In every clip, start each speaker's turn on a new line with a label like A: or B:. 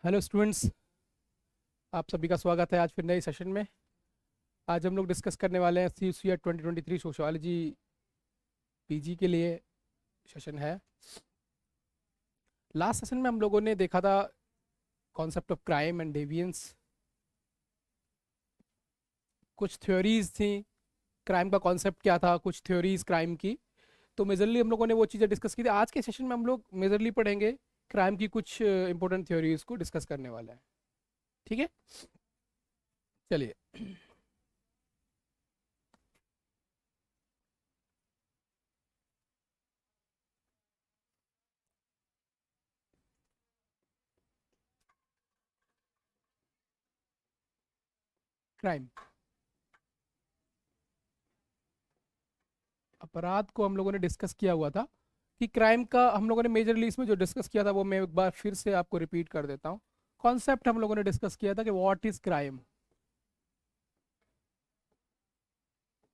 A: Hello students, आप सभी का स्वागत है आज फिर नए सेशन में। आज हम लोग डिस्कस करने वाले हैं CCET 2023 सोशियोलॉजी पीजी के लिए सेशन है। लास्ट सेशन में हम लोगों ने देखा था कॉन्सेप्ट ऑफ क्राइम एंड डेविएंस। कुछ थ्योरीज थी क्राइम का कॉन्सेप्ट क्या था, कुछ थ्योरीज क्राइम की। तो मेजरली हम लोगों ने वो चीज़ें डिस्कस की थी। आज के सेशन में हम लोग मेजरली पढ़ेंगे क्राइम की कुछ इंपॉर्टेंट थ्योरीज को डिस्कस करने वाले हैं। ठीक है, चलिए। क्राइम, अपराध को हम लोगों ने डिस्कस किया हुआ था कि क्राइम का हम लोगों ने मेजरली इसमें जो डिस्कस किया था वो मैं एक बार फिर से आपको रिपीट कर देता हूँ। कॉन्सेप्ट हम लोगों ने डिस्कस किया था कि व्हाट इज क्राइम।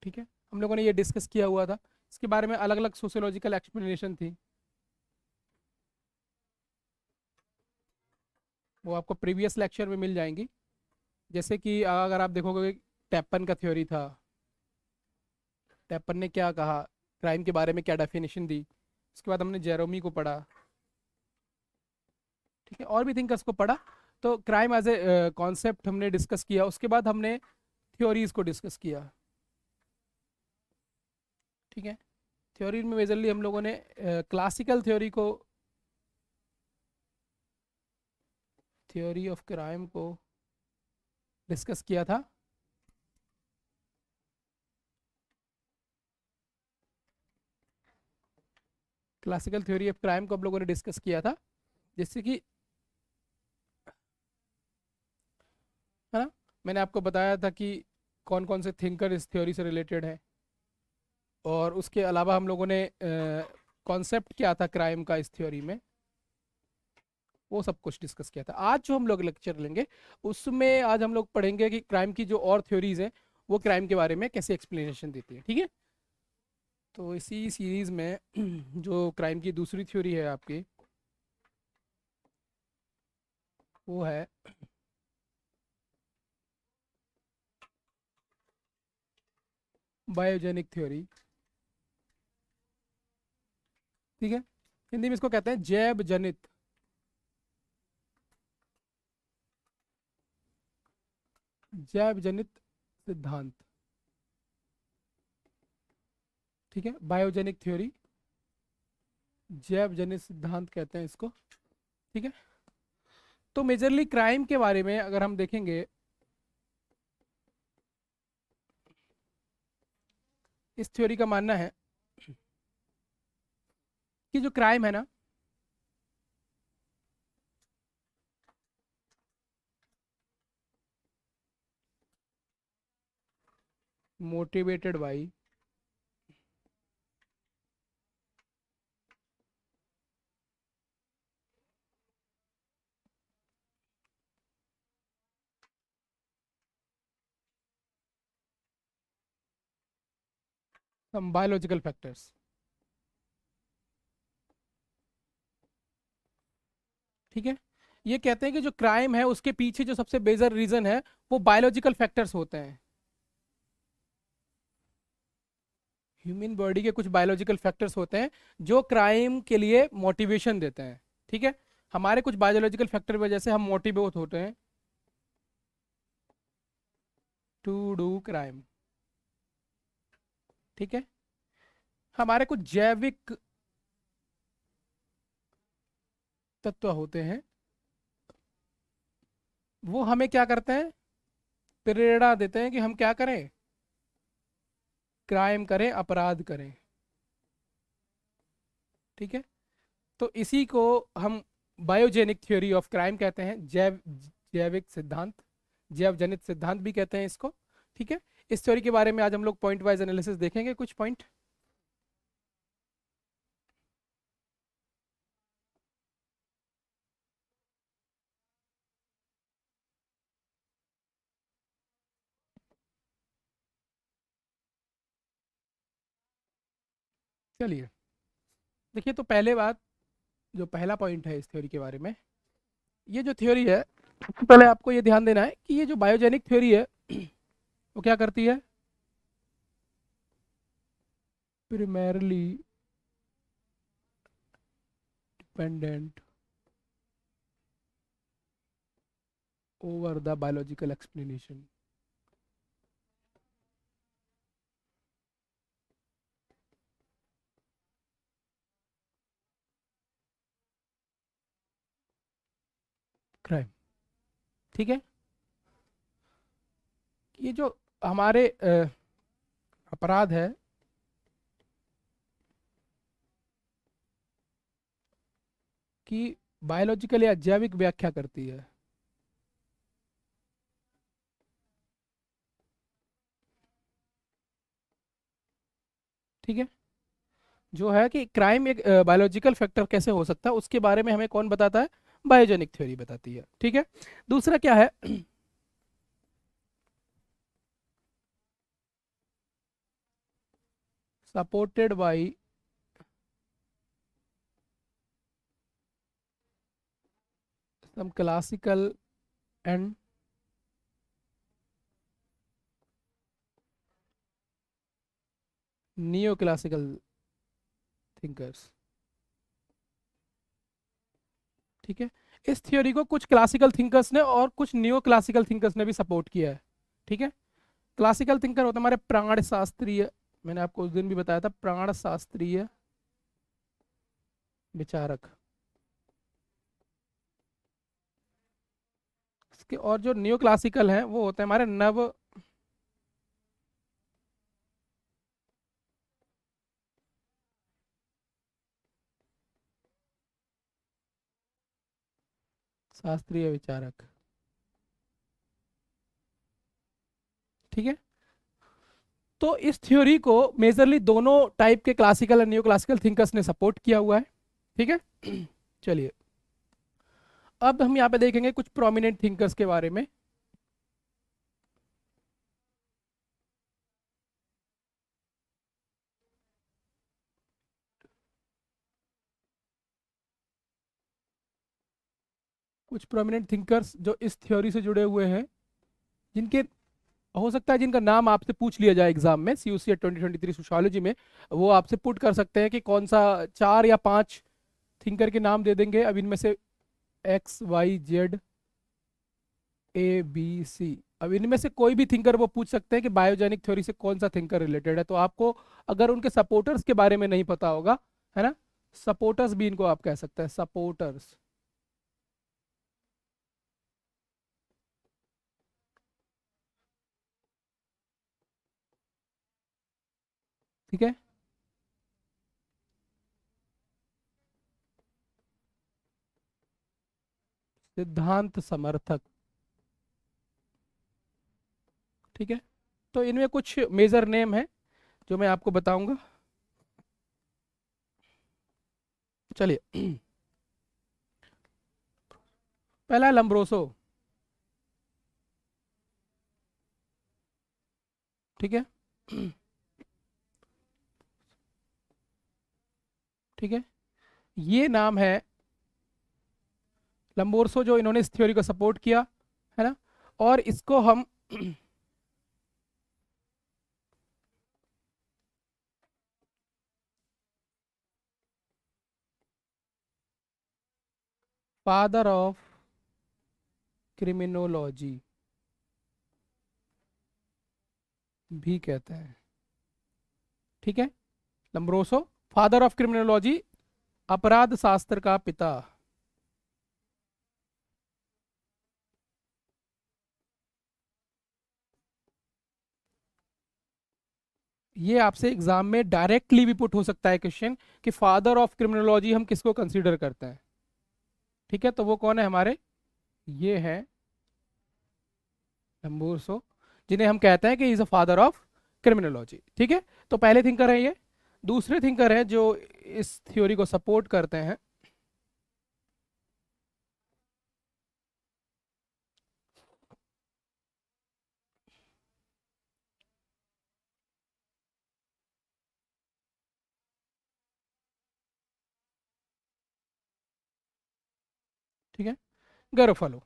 A: ठीक है, हम लोगों ने ये डिस्कस किया हुआ था। इसके बारे में अलग अलग सोशियोलॉजिकल एक्सप्लेनेशन थी, वो आपको प्रीवियस लेक्चर में मिल जाएंगी। जैसे कि अगर आप देखोगे, टैपन का थ्योरी था। टैपन ने क्या कहा, क्राइम के बारे में क्या डेफिनेशन दी। उसके बाद हमने जेरोमी को पढ़ा। ठीक है, और भी थिंकर्स को पढ़ा। तो क्राइम एज ए कॉन्सेप्ट हमने डिस्कस किया। उसके बाद हमने थ्योरीज को डिस्कस किया। ठीक है, थ्योरी में मेजरली हम लोगों ने क्लासिकल थ्योरी को, थ्योरी ऑफ क्राइम को डिस्कस किया था। क्लासिकल थ्योरी ऑफ क्राइम को हम लोगों ने डिस्कस किया था। जैसे कि, है ना, मैंने आपको बताया था कि कौन कौन से थिंकर इस थ्योरी से रिलेटेड है। और उसके अलावा हम लोगों ने कॉन्सेप्ट क्या था क्राइम का इस थ्योरी में, वो सब कुछ डिस्कस किया था। आज जो हम लोग लेक्चर लेंगे उसमें आज हम लोग पढ़ेंगे कि क्राइम की जो और थ्योरीज हैं वो क्राइम के बारे में कैसे एक्सप्लेनेशन देती है। ठीक है, तो इसी सीरीज में जो क्राइम की दूसरी थ्योरी है आपकी, वो है बायोजेनिक थ्योरी। ठीक है, हिंदी में इसको कहते हैं जैव जनित, जैव जनित सिद्धांत। ठीक है, बायोजेनिक थ्योरी, जैव जनित सिद्धांत कहते हैं इसको। ठीक है, तो मेजरली क्राइम के बारे में अगर हम देखेंगे, इस थ्योरी का मानना है कि जो क्राइम है ना, motivated by some biological factors. ठीक है, ये कहते हैं कि जो क्राइम है उसके पीछे जो सबसे बेजर रीजन है वो बायोलॉजिकल फैक्टर्स होते हैं। ह्यूमन बॉडी के कुछ बायोलॉजिकल फैक्टर्स होते हैं जो क्राइम के लिए मोटिवेशन देते हैं। ठीक है, हमारे कुछ बायोलॉजिकल फैक्टर वजह से हम मोटिवेट होते हैं टू डू क्राइम। ठीक है, हमारे कुछ जैविक तत्व होते हैं, वो हमें क्या करते हैं, प्रेरणा देते हैं कि हम क्या करें, क्राइम करें, अपराध करें। ठीक है, तो इसी को हम बायोजेनिक थ्योरी ऑफ क्राइम कहते हैं, जैविक सिद्धांत, जैव जनित सिद्धांत भी कहते हैं इसको। ठीक है, इस थ्योरी के बारे में आज हम लोग पॉइंट वाइज एनालिसिस देखेंगे, कुछ पॉइंट। चलिए, देखिए, तो पहले बात, जो पहला पॉइंट है इस थ्योरी के बारे में, ये जो थ्योरी है, सबसे पहले आपको ये ध्यान देना है कि ये जो बायोजेनिक थ्योरी है वो क्या करती है, primarily dependent over the biological explanation. Crime, ठीक है। ये जो हमारे अपराध है, कि बायोलॉजिकल या जैविक व्याख्या करती है। ठीक है, जो है कि क्राइम एक बायोलॉजिकल फैक्टर कैसे हो सकता है उसके बारे में हमें कौन बताता है, बायोजेनिक थ्योरी बताती है। ठीक है, दूसरा क्या है, supported by some classical and neoclassical thinkers। ठीक है, इस थ्योरी को कुछ क्लासिकल थिंकर्स ने और कुछ नियो क्लासिकल थिंकर्स ने भी सपोर्ट किया है। ठीक है, क्लासिकल थिंकर होता है हमारे प्राण शास्त्रीय, मैंने आपको उस दिन भी बताया था, प्राण शास्त्रीय विचारक। इसके और जो नियो क्लासिकल हैं वो होते हैं हमारे नव शास्त्रीय विचारक। ठीक है, तो इस थ्योरी को मेजरली दोनों टाइप के क्लासिकल और नियो क्लासिकल थिंकर्स ने सपोर्ट किया हुआ है। ठीक है, चलिए अब हम यहाँ पे देखेंगे कुछ प्रोमिनेंट थिंकर्स के बारे में। कुछ प्रोमिनेंट थिंकर्स जो इस थ्योरी से जुड़े हुए हैं, जिनके हो सकता है जिनका नाम आपसे पूछ लिया जाए एग्जाम में, सीयूसी 2023 सोशियोलॉजी में, वो आपसे पुट कर सकते हैं कि कौन सा 4 या 5 थिंकर के नाम दे देंगे, अब इनमें से XYZ ABC, अब इनमें से कोई भी थिंकर वो पूछ सकते हैं कि बायोजेनिक थ्योरी से कौन सा थिंकर रिलेटेड है। तो आपको अगर उनके सपोर्टर्स के बारे में नहीं पता होगा, है ना, सपोर्टर्स भी इनको आप कह सकते हैं, सपोर्टर्स। ठीक है, सिद्धांत समर्थक। ठीक है, तो इनमें कुछ मेजर नेम है जो मैं आपको बताऊंगा। चलिए, पहला है लम्ब्रोसो। ठीक है, ठीक है, ये नाम है लम्बोर्सो, जो इन्होंने इस थ्योरी को सपोर्ट किया, है ना, और इसको हम फादर ऑफ क्रिमिनोलॉजी भी कहते हैं। ठीक है, लम्ब्रोसो फादर ऑफ क्रिमिनोलॉजी, अपराध शास्त्र का पिता। ये आपसे एग्जाम में डायरेक्टली भी पुट हो सकता है क्वेश्चन कि फादर ऑफ क्रिमिनोलॉजी हम किसको कंसीडर करते हैं। ठीक है, तो वो कौन है हमारे, ये है लम्बोर्सो, जिन्हें हम कहते हैं कि is a father of criminology. ठीक है, तो पहले थिंकर है ये। दूसरे थिंकर है जो इस थ्योरी को सपोर्ट करते हैं, ठीक है, गैरोफालो,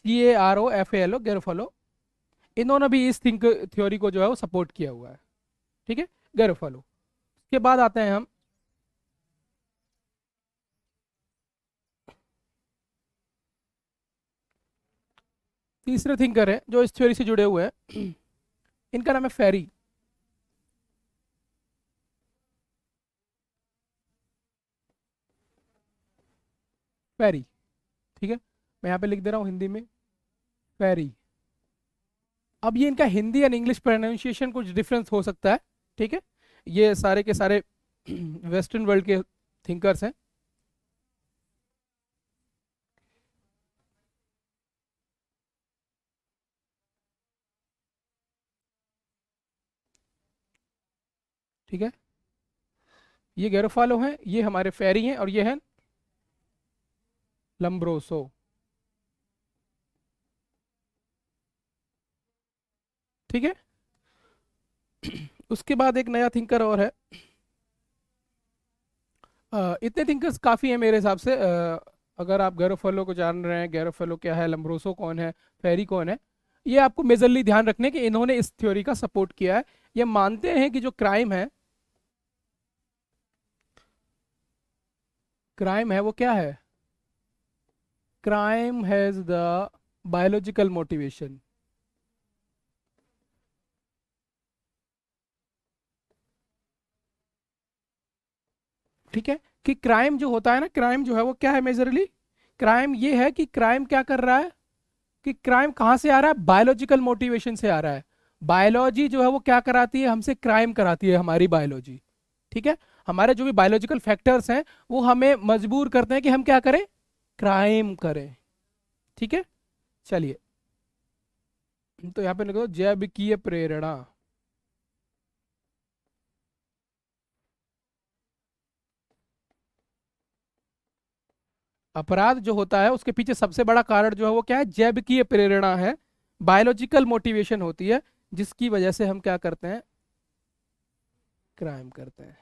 A: GAROFALO, गैरोफालो। इन्होंने भी इस थिंक थ्योरी को जो है वो सपोर्ट किया हुआ है। ठीक है, गैरोफालो। उसके बाद आते हैं हम तीसरे थिंकर है जो इस थ्योरी से जुड़े हुए हैं। इनका नाम है फेरी। फेरी, ठीक है, मैं यहाँ पे लिख दे रहा हूँ हिंदी में, फेरी। अब ये इनका हिंदी एंड इंग्लिश प्रोनाउंसिएशन कुछ डिफरेंस हो सकता है। ठीक है, ये सारे के सारे वेस्टर्न वर्ल्ड के थिंकर्स हैं। ठीक है, ये गैरोफालो हैं, ये हमारे फेरी हैं, और ये हैं लम्ब्रोसो। ठीक है, उसके बाद एक नया थिंकर और है। इतने थिंकर्स काफ़ी हैं मेरे हिसाब से। अगर आप गैरोफालो को जान रहे हैं, गैरोफालो क्या है, लम्ब्रोसो कौन है, फेरी कौन है, ये आपको मेजरली ध्यान रखने कि इन्होंने इस थ्योरी का सपोर्ट किया है। ये मानते हैं कि जो क्राइम है वो क्या है, crime has the biological motivation. ठीक है, कि क्राइम जो होता है ना, क्राइम जो है वो क्या है मेजरली, क्राइम ये है कि क्राइम क्या कर रहा है, कि क्राइम कहाँ से आ रहा है, बायोलॉजिकल मोटिवेशन से आ रहा है। बायोलॉजी जो है वो क्या कराती है हमसे, क्राइम कराती है, हमारी बायोलॉजी। ठीक है, हमारे जो भी बायोलॉजिकल फैक्टर्स हैं वो हमें मजबूर करते हैं कि हम क्या करें, क्राइम करें। ठीक है, चलिए, तो यहाँ पे लिखो जैविकीय प्रेरणा। अपराध जो होता है उसके पीछे सबसे बड़ा कारण जो है वो क्या है, जैविकीय प्रेरणा है, बायोलॉजिकल मोटिवेशन होती है, जिसकी वजह से हम क्या करते हैं, क्राइम करते हैं।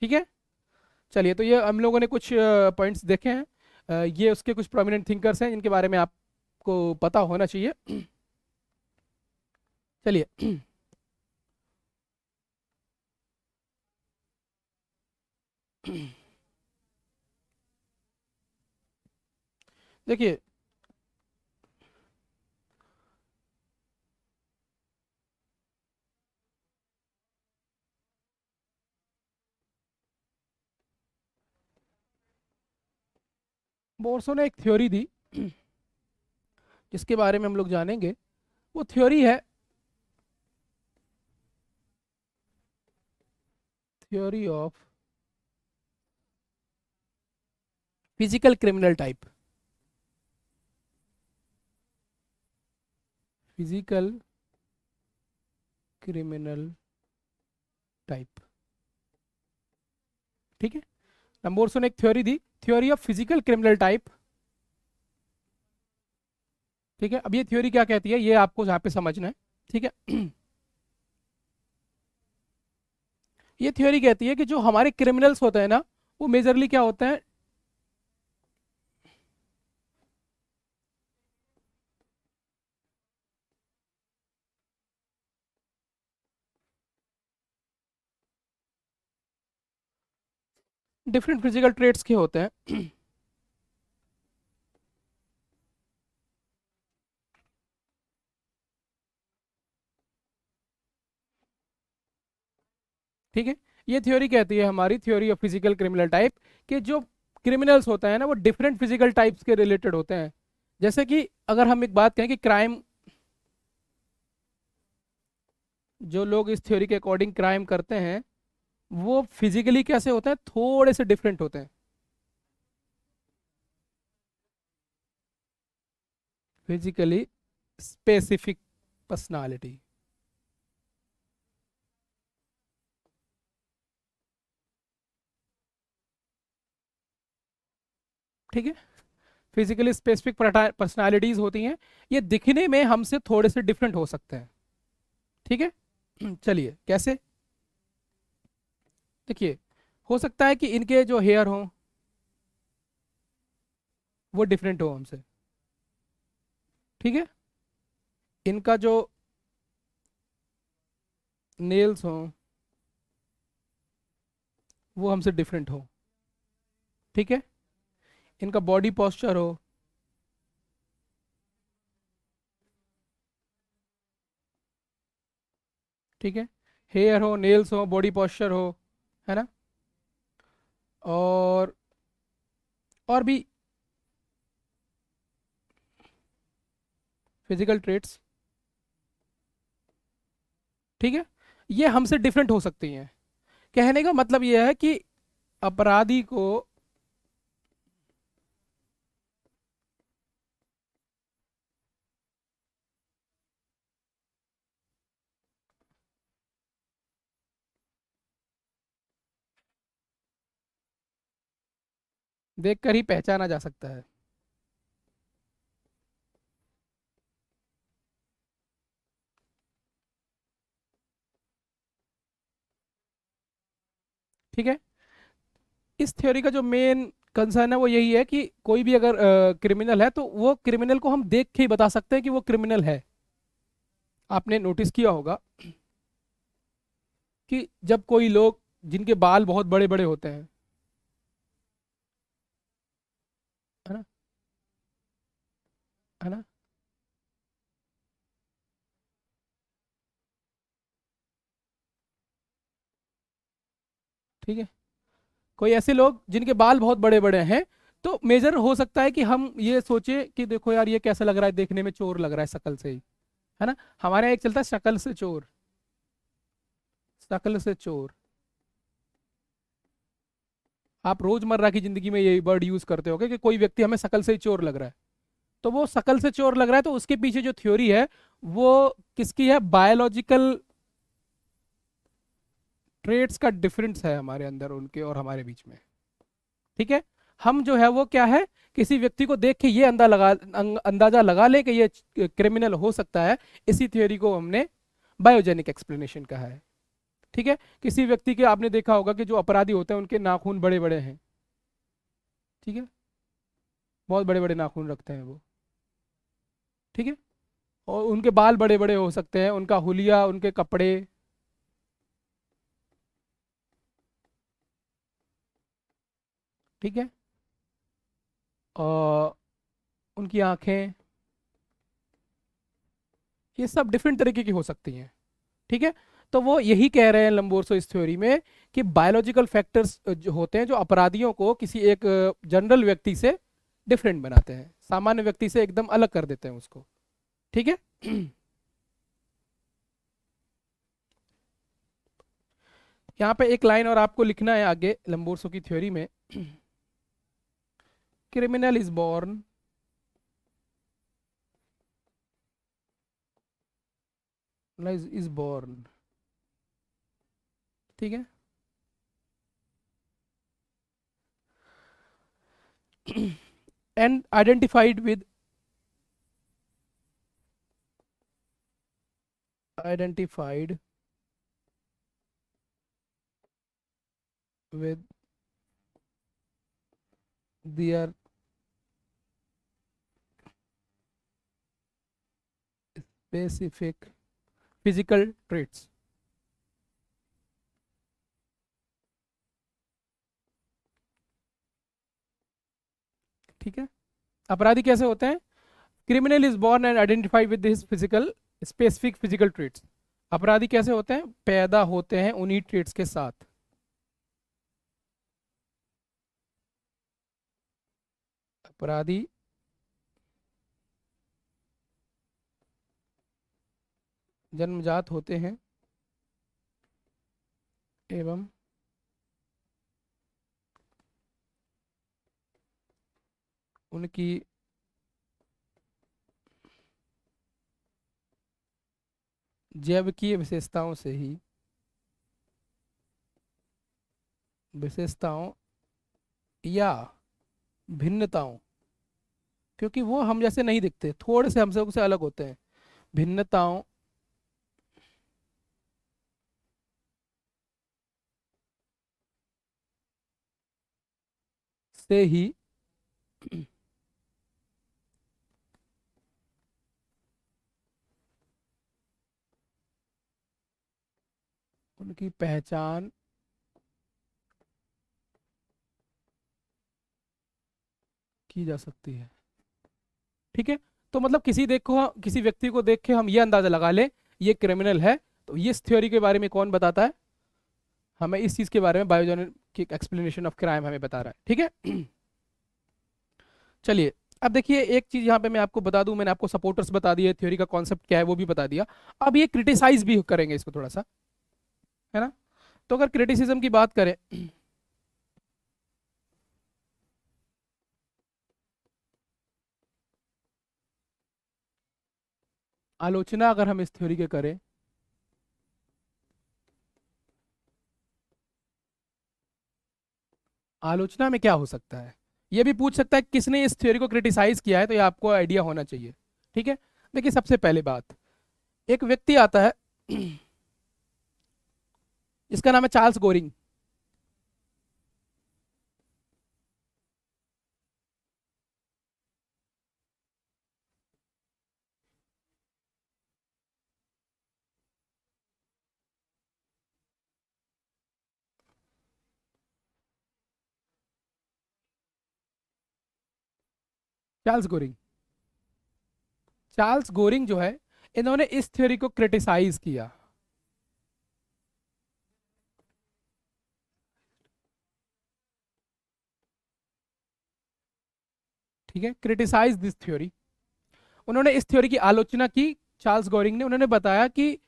A: ठीक है, चलिए, तो ये हम लोगों ने कुछ पॉइंट्स देखे हैं। ये उसके कुछ प्रोमिनेंट थिंकर्स हैं जिनके बारे में आपको पता होना चाहिए। चलिए, देखिए, बोर्सो ने एक थ्योरी दी जिसके बारे में हम लोग जानेंगे। वो थ्योरी है theory of physical criminal type. Physical criminal type. ठीक है, बोर्सो ने एक theory the, theory of physical criminal type. ठीक है, अब ये थ्योरी क्या कहती है ये आपको यहाँ पे समझना है। ठीक है, ये थ्योरी कहती है कि जो हमारे क्रिमिनल्स होते हैं ना, वो मेजरली क्या होते हैं, डिफरेंट फिजिकल ट्रेट्स के होते हैं। ठीक है, ये थ्योरी कहती है, हमारी theory of physical criminal type, कि जो क्रिमिनल्स होते हैं ना वो डिफरेंट फिजिकल टाइप्स के रिलेटेड होते हैं। जैसे कि अगर हम एक बात कहें कि क्राइम, जो लोग इस थ्योरी के अकॉर्डिंग क्राइम करते हैं वो फिजिकली कैसे होते हैं, थोड़े से डिफरेंट होते हैं। Physically specific personality. ठीक है, फिजिकली स्पेसिफिक पर्सनालिटीज होती हैं, ये दिखने में हमसे थोड़े से डिफरेंट हो सकते हैं। ठीक है, चलिए कैसे, देखिए, हो सकता है कि इनके जो हेयर हों, वो डिफरेंट हो हमसे। ठीक है। इनका जो नेल्स हो वो हमसे डिफरेंट हो। ठीक है। इनका बॉडी पोस्चर हो। ठीक है। हेयर हो, नेल्स हो, बॉडी पोस्चर हो, है ना। और भी फिजिकल ट्रेट्स। ठीक है। ये हमसे डिफरेंट हो सकती हैं। कहने का मतलब ये है कि अपराधी को देखकर ही पहचाना जा सकता है। ठीक है। इस थ्योरी का जो मेन कंसर्न है वो यही है कि कोई भी अगर क्रिमिनल है तो वो क्रिमिनल को हम देख के ही बता सकते हैं कि वो क्रिमिनल है। आपने नोटिस किया होगा कि जब कोई लोग जिनके बाल बहुत बड़े बड़े होते हैं, है ना, है ना। ठीक है। कोई ऐसे लोग जिनके बाल बहुत बड़े बड़े हैं, तो मेजर हो सकता है कि हम ये सोचे कि देखो यार ये कैसा लग रहा है, देखने में चोर लग रहा है शक्ल से ही, है ना। हमारे यहाँ एक चलता है शक्ल से चोर, शक्ल से चोर। आप रोजमर्रा की जिंदगी में यही वर्ड यूज करते होगे कि कोई व्यक्ति हमें शक्ल से ही चोर लग रहा है। तो वो शक्ल से चोर लग रहा है, तो उसके पीछे जो थ्योरी है वो किसकी है? बायोलॉजिकल ट्रेट्स का डिफरेंस है हमारे अंदर उनके और हमारे बीच में। ठीक है। हम जो है वो क्या है, किसी व्यक्ति को देख के ये अंदाजा लगा ले कि ये क्रिमिनल हो सकता है। इसी थ्योरी को हमने बायोजेनिक एक्सप्लेनेशन कहा है। ठीक है। किसी व्यक्ति के आपने देखा होगा कि जो अपराधी होते हैं उनके नाखून बड़े बड़े हैं। ठीक है। बहुत बड़े बड़े नाखून रखते हैं वो। ठीक है। और उनके बाल बड़े बड़े हो सकते हैं, उनका हुलिया, उनके कपड़े। ठीक है। और उनकी आंखें, ये सब डिफरेंट तरीके की हो सकती हैं। ठीक है। तो वो यही कह रहे हैं लंबोर्सो इस थ्योरी में कि बायोलॉजिकल फैक्टर्स जो होते हैं जो अपराधियों को किसी एक जनरल व्यक्ति से डिफरेंट बनाते हैं, सामान्य व्यक्ति से एकदम अलग कर देते हैं उसको। ठीक है। यहाँ पे एक लाइन और आपको लिखना है आगे लंबोर्सो की थ्योरी में। Criminal is born, is born. ठीक है। And identified with, identified with their specific physical traits। ठीक है। अपराधी कैसे होते हैं? Criminal is born and identify with his physical, specific physical traits. अपराधी कैसे होते हैं? पैदा होते हैं उन्हीं ट्रेट्स के साथ। अपराधी जन्मजात होते हैं एवं उनकी जैविकीय विशेषताओं से ही, विशेषताओं या भिन्नताओं, क्योंकि वो हम जैसे नहीं दिखते, थोड़े से हमसे उनसे अलग होते हैं, भिन्नताओं से ही उनकी पहचान की जा सकती है। ठीक है, तो मतलब किसी व्यक्ति को देख के हम ये अंदाजा लगा ले ये क्रिमिनल है, तो ये इस थ्योरी के बारे में कौन बताता है हमें? इस चीज के बारे में बायोजेनेटिक एक्सप्लेनेशन ऑफ क्राइम हमें बता रहा है। ठीक है। चलिए, अब देखिए एक चीज यहाँ पे मैं आपको बता दूं, मैंने आपको सपोर्टर्स बता दिए, थ्योरी का कॉन्सेप्ट क्या है वो भी बता दिया। अब ये क्रिटिसाइज भी करेंगे इसको थोड़ा सा, है ना? तो अगर क्रिटिसिज्म की बात करें, आलोचना अगर हम इस थ्योरी के करें, आलोचना में क्या हो सकता है? ये भी पूछ सकता है किसने इस थ्योरी को क्रिटिसाइज किया है, तो ये आपको आइडिया होना चाहिए। ठीक है, देखिए सबसे पहले बात, एक व्यक्ति आता है इसका नाम है Charles Goring. Charles Goring, Charles Goring जो है, इन्होंने इस थ्योरी को क्रिटिसाइज किया। ठीक है, क्रिटिसाइज दिस थ्योरी, उन्होंने इस थ्योरी की आलोचना की। चार्ल्स गोरिंग ने, उन्होंने बताया कि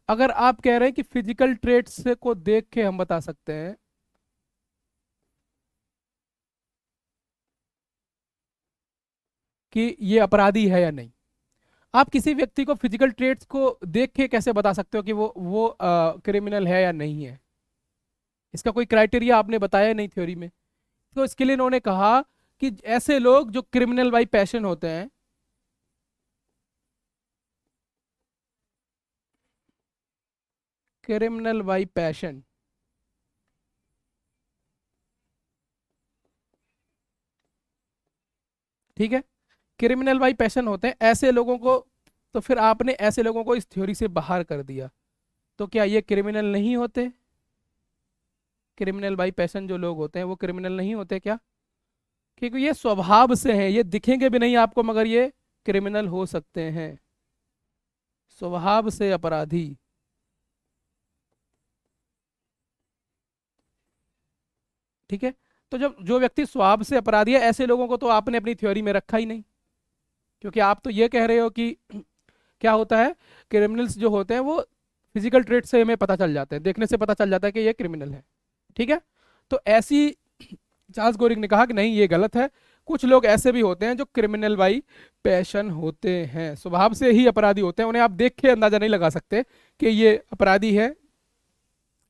A: अगर आप कह रहे हैं कि फिजिकल ट्रेट्स को देख के हम बता सकते हैं कि ये अपराधी है या नहीं, आप किसी व्यक्ति को फिजिकल ट्रेट्स को देख के कैसे बता सकते हो कि वो क्रिमिनल है या नहीं है? इसका कोई क्राइटेरिया आपने बताया नहीं थ्योरी में। तो इसके लिए इन्होंने कहा कि ऐसे लोग जो क्रिमिनल बाई पैशन होते हैं, क्रिमिनल बाई पैशन, ठीक है, क्रिमिनल बाई पैशन होते हैं ऐसे लोगों को, तो फिर आपने ऐसे लोगों को इस थ्योरी से बाहर कर दिया, तो क्या ये क्रिमिनल नहीं होते? क्रिमिनल बाई पैशन जो लोग होते हैं वो क्रिमिनल नहीं होते क्या? क्योंकि ये स्वभाव से हैं, ये दिखेंगे भी नहीं आपको मगर ये क्रिमिनल हो सकते हैं, स्वभाव से अपराधी। ठीक है, तो जब जो व्यक्ति स्वभाव से अपराधी है, ऐसे लोगों को तो आपने अपनी थ्योरी में रखा ही नहीं, क्योंकि आप तो ये कह रहे हो कि क्या होता है, क्रिमिनल्स जो होते हैं वो फिजिकल ट्रेट से हमें पता चल जाते हैं, देखने से पता चल जाता है कि ये क्रिमिनल है। ठीक है, तो ऐसी चार्ल्स गोरिंग ने कहा कि नहीं ये गलत है, कुछ लोग ऐसे भी होते हैं जो क्रिमिनल बाई पैशन होते हैं, स्वभाव से ही अपराधी होते हैं, उन्हें आप देख के अंदाजा नहीं लगा सकते कि ये अपराधी है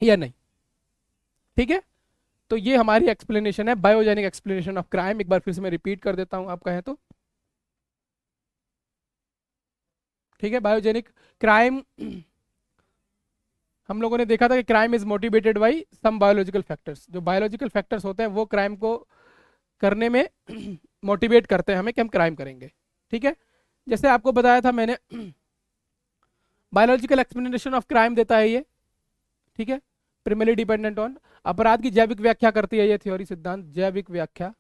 A: या नहीं। ठीक है, तो ये हमारी एक्सप्लेनेशन है, बायोजेनिक एक्सप्लेनेशन ऑफ क्राइम। एक बार फिर से मैं रिपीट कर देता हूं आप कहें तो। ठीक है, बायोजेनिक क्राइम, हम लोगों ने देखा था कि crime is motivated by some biological factors, जो बायोलॉजिकल फैक्टर्स होते हैं वो क्राइम को करने में मोटिवेट करते हैं हमें कि हम क्राइम करेंगे। ठीक है, जैसे आपको बताया था मैंने, बायोलॉजिकल एक्सप्लेनेशन ऑफ क्राइम देता है ये। ठीक है, प्रिमरली डिपेंडेंट ऑन, अपराध की जैविक व्याख्या करती है ये थ्योरी सिद्धांत, जैविक व्याख्या।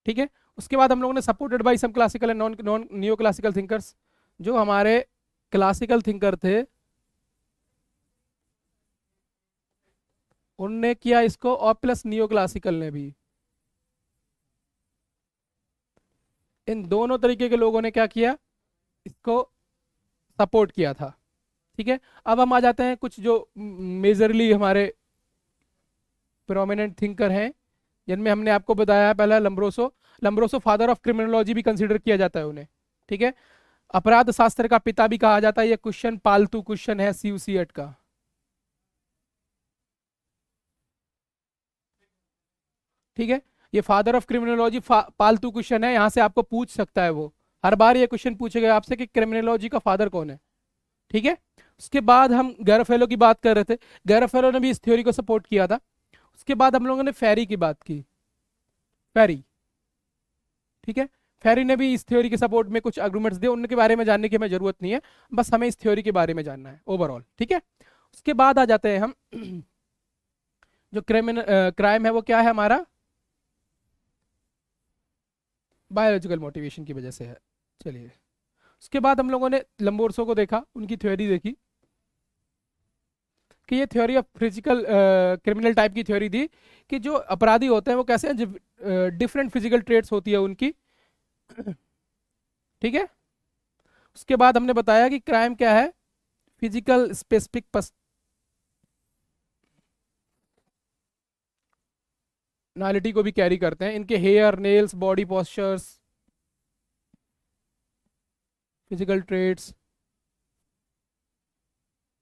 A: ठीक है, उसके बाद हम लोगों ने supported by some classical and non non neo classical thinkers, जो हमारे क्लासिकल थिंकर थे उनने किया इसको, और प्लस नियो क्लासिकल ने भी, इन दोनों तरीके के लोगों ने क्या किया, इसको सपोर्ट किया था। ठीक है, अब हम आ जाते हैं कुछ जो मेजरली हमारे प्रोमिनेंट थिंकर हैं, जिनमें हमने आपको बताया पहला लम्ब्रोसो, लम्ब्रोसो फादर ऑफ क्रिमिनोलॉजी भी कंसीडर किया जाता है उन्हें। ठीक है, अपराध शास्त्र का पिता भी कहा जाता है, ये क्वेश्चन पालतू क्वेश्चन है सीयूसीएट का। ठीक है, ये फादर ऑफ क्रिमिनोलॉजी पालतू क्वेश्चन है, यहां से आपको पूछ सकता है वो, हर बार ये क्वेश्चन पूछेगा आपसे कि क्रिमिनोलॉजी का फादर कौन है। ठीक है, उसके बाद हम गैरफेलो की बात कर रहे थे, गैरफेलो ने भी इस थ्योरी को सपोर्ट किया था। उसके बाद हम लोगों ने फेरी की बात की, फेरी। ठीक है, फेरी ने भी इस थ्योरी के सपोर्ट में कुछ आर्गुमेंट्स दिए, उनके बारे में जानने की हमें जरूरत नहीं है, बस हमें इस थ्योरी के बारे में जानना है ओवरऑल, ठीक है। उसके बाद आ जाते हैं हम जो क्राइम है वो क्या है हमारा, बायोलॉजिकल मोटिवेशन की वजह से है। चलिए, उसके बाद हम लोगों ने लंबोर्सो को देखा, उनकी थ्योरी देखी कि ये theory of physical criminal type की थ्योरी थी कि जो अपराधी होते हैं वो कैसे हैं, डिफरेंट फिजिकल ट्रेट्स होती है उनकी, ठीक है। उसके बाद हमने बताया कि क्राइम क्या है, फिजिकल स्पेसिफिक पर्सनालिटी को भी कैरी करते हैं, इनके hair nails body postures physical traits,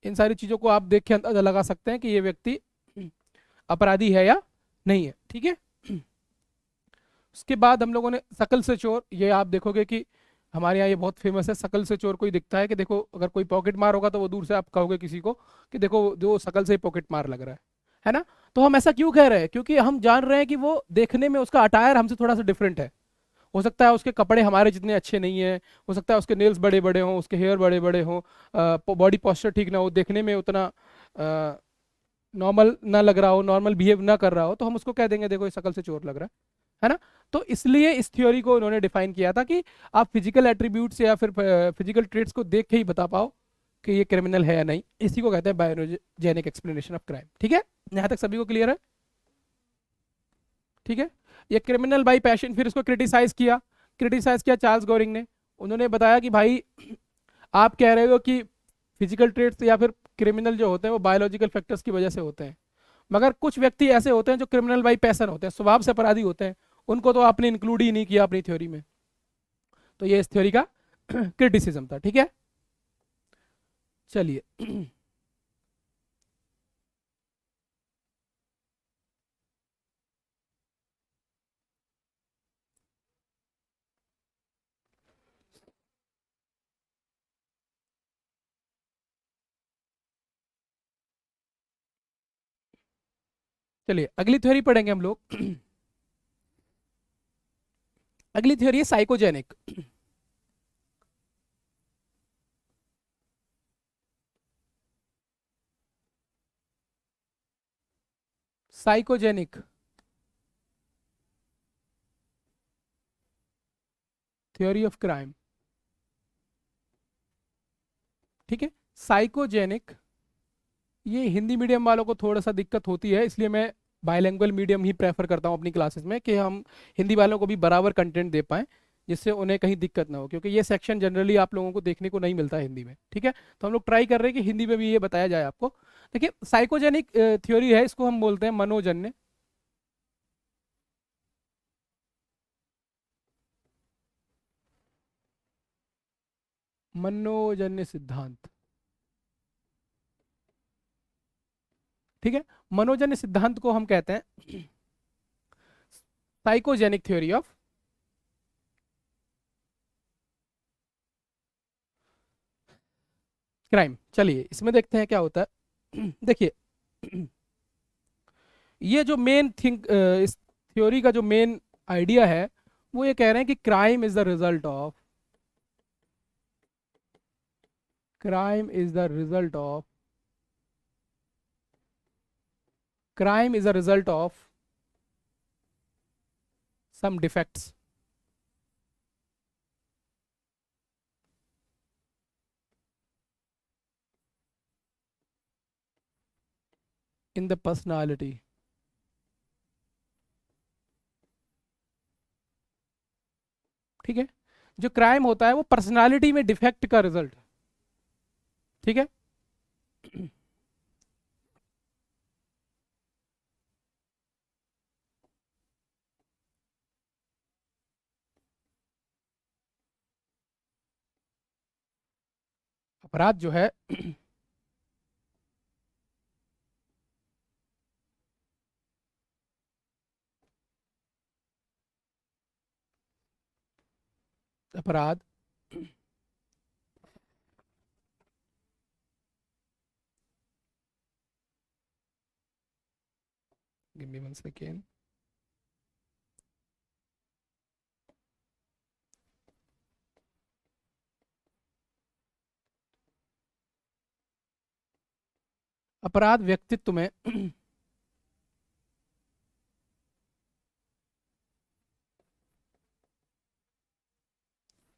A: इन सारी चीजों को आप देख के अंदाजा लगा सकते हैं कि ये व्यक्ति अपराधी है या नहीं है, ठीक है। उसके बाद हम लोगों ने शकल से चोर, ये आप देखोगे कि हमारे यहाँ ये बहुत फेमस है, शकल से चोर कोई दिखता है कि देखो अगर कोई पॉकेट मार होगा तो वो दूर से आप कहोगे किसी को कि देखो जो शकल से ही पॉकेट मार लग रहा है ना। तो हम ऐसा क्यों कह रहे हैं, क्योंकि हम जान रहे हैं कि वो देखने में उसका अटायर हमसे थोड़ा सा डिफरेंट है। हो सकता है उसके कपड़े हमारे जितने अच्छे नहीं है, हो सकता है उसके नेल्स बड़े बड़े हों, उसके हेयर बड़े बड़े हों, बॉडी पोस्चर ठीक ना हो, देखने में उतना नॉर्मल ना लग रहा हो, नॉर्मल बिहेव ना कर रहा हो, तो हम उसको कह देंगे देखो ये शकल से चोर लग रहा है ना। तो इसलिए इस थ्योरी को उन्होंने डिफाइन किया था कि आप फिजिकल एट्रीब्यूट्स या फिर फिजिकल ट्रेट्स को देख के ही बता पाओ कि ये क्रिमिनल है या नहीं, इसी को कहते हैं बायोजेनिक एक्सप्लेनेशन ऑफ क्राइम, ठीक है। यहाँ तक सभी को क्लियर है, ठीक है। ये क्रिमिनल बाई पैशन, फिर इसको क्रिटिसाइज किया चार्ल्स गोरिंग ने। उन्होंने बताया कि भाई आप कह रहे हो कि फिजिकल ट्रेट्स या फिर क्रिमिनल जो होते हैं वो बायोलॉजिकल फैक्टर्स की वजह से होते हैं, मगर कुछ व्यक्ति ऐसे होते हैं जो क्रिमिनल बाई पैशन होते हैं, स्वभाव से अपराधी होते हैं, उनको तो आपने इंक्लूड ही नहीं किया अपनी थ्योरी में। तो ये इस थ्योरी का क्रिटिसिज्म था, ठीक है। चलिए चलिए अगली थ्योरी पढ़ेंगे हम लोग। अगली थ्योरी है psychogenic. Psychogenic theory of crime, ठीक है। साइकोजेनिक, ये हिंदी मीडियम वालों को थोड़ा सा दिक्कत होती है, इसलिए मैं बाइलिंगुअल मीडियम ही प्रेफर करता हूँ अपनी क्लासेस में, कि हम हिंदी वालों को भी बराबर कंटेंट दे पाएं, जिससे उन्हें कहीं दिक्कत ना हो, क्योंकि ये सेक्शन जनरली आप लोगों को देखने को नहीं मिलता है हिंदी में, ठीक है। तो हम लोग ट्राई कर रहे हैं कि हिंदी में भी ये बताया जाए आपको। देखिए साइकोजेनिक थ्योरी है, इसको हम बोलते हैं मनोजन्य, मनोजन्य सिद्धांत, ठीक है। मनोजन्य सिद्धांत को हम कहते हैं साइकोजेनिक थ्योरी ऑफ क्राइम। चलिए इसमें देखते हैं क्या होता है। देखिए ये जो मेन थिंक इस थ्योरी का जो मेन आइडिया है, वो ये कह रहे हैं कि crime is the result of crime is a result of some defects in the personality, ठीक है। जो क्राइम होता है वो पर्सनालिटी में डिफेक्ट का रिजल्ट, ठीक है। अपराध जो है अपराध give me 1 second, अपराध व्यक्तित्व में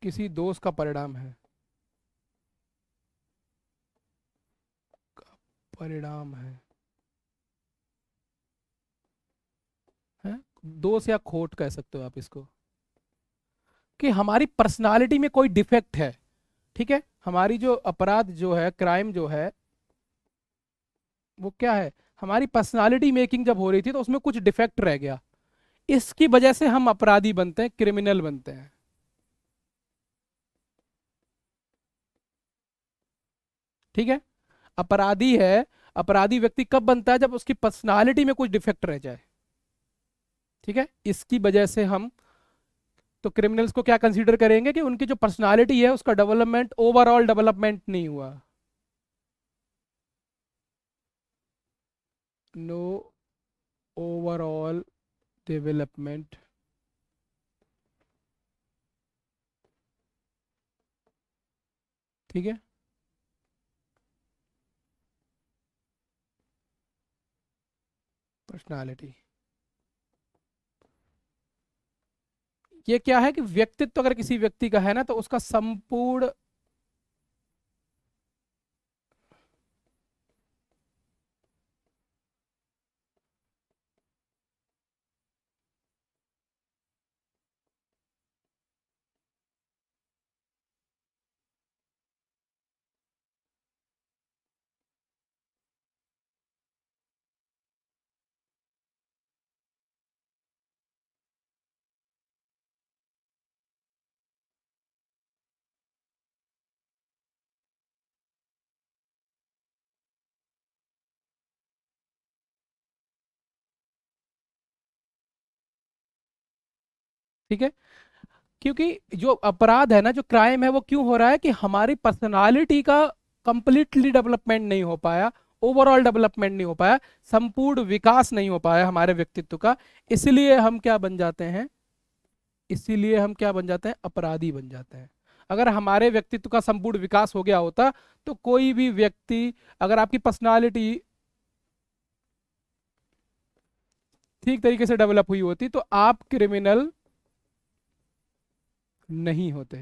A: किसी दोष का परिणाम है, परिणाम है दोष या खोट कह सकते हो आप इसको, कि हमारी पर्सनालिटी में कोई डिफेक्ट है। ठीक है, हमारी जो अपराध जो है, क्राइम जो है, वो क्या है, हमारी पर्सनालिटी मेकिंग जब हो रही थी तो उसमें कुछ डिफेक्ट रह गया, इसकी वजह से हम अपराधी बनते हैं, क्रिमिनल बनते हैं। ठीक है, अपराधी है, अपराधी व्यक्ति कब बनता है, जब उसकी पर्सनालिटी में कुछ डिफेक्ट रह जाए। ठीक है, इसकी वजह से हम तो क्रिमिनल्स को क्या कंसीडर करेंगे कि उनकी जो पर्सनालिटी है उसका डेवलपमेंट, ओवरऑल डेवलपमेंट नहीं हुआ। No overall development. ठीक है, पर्सनालिटी, ये क्या है कि व्यक्तित्व अगर किसी व्यक्ति का है ना तो उसका संपूर्ण, ठीक है, क्योंकि जो अपराध है ना, जो क्राइम है, वो क्यों हो रहा है कि हमारी पर्सनालिटी का कंप्लीटली डेवलपमेंट नहीं हो पाया, ओवरऑल डेवलपमेंट नहीं हो पाया, संपूर्ण विकास नहीं हो पाया हमारे व्यक्तित्व का। इसलिए हम क्या बन जाते हैं, इसीलिए हम क्या बन जाते हैं, अपराधी बन जाते हैं। अगर हमारे व्यक्तित्व का संपूर्ण विकास हो गया होता तो कोई भी व्यक्ति, अगर आपकी पर्सनालिटी ठीक तरीके से डेवलप हुई होती तो आप क्रिमिनल नहीं होते।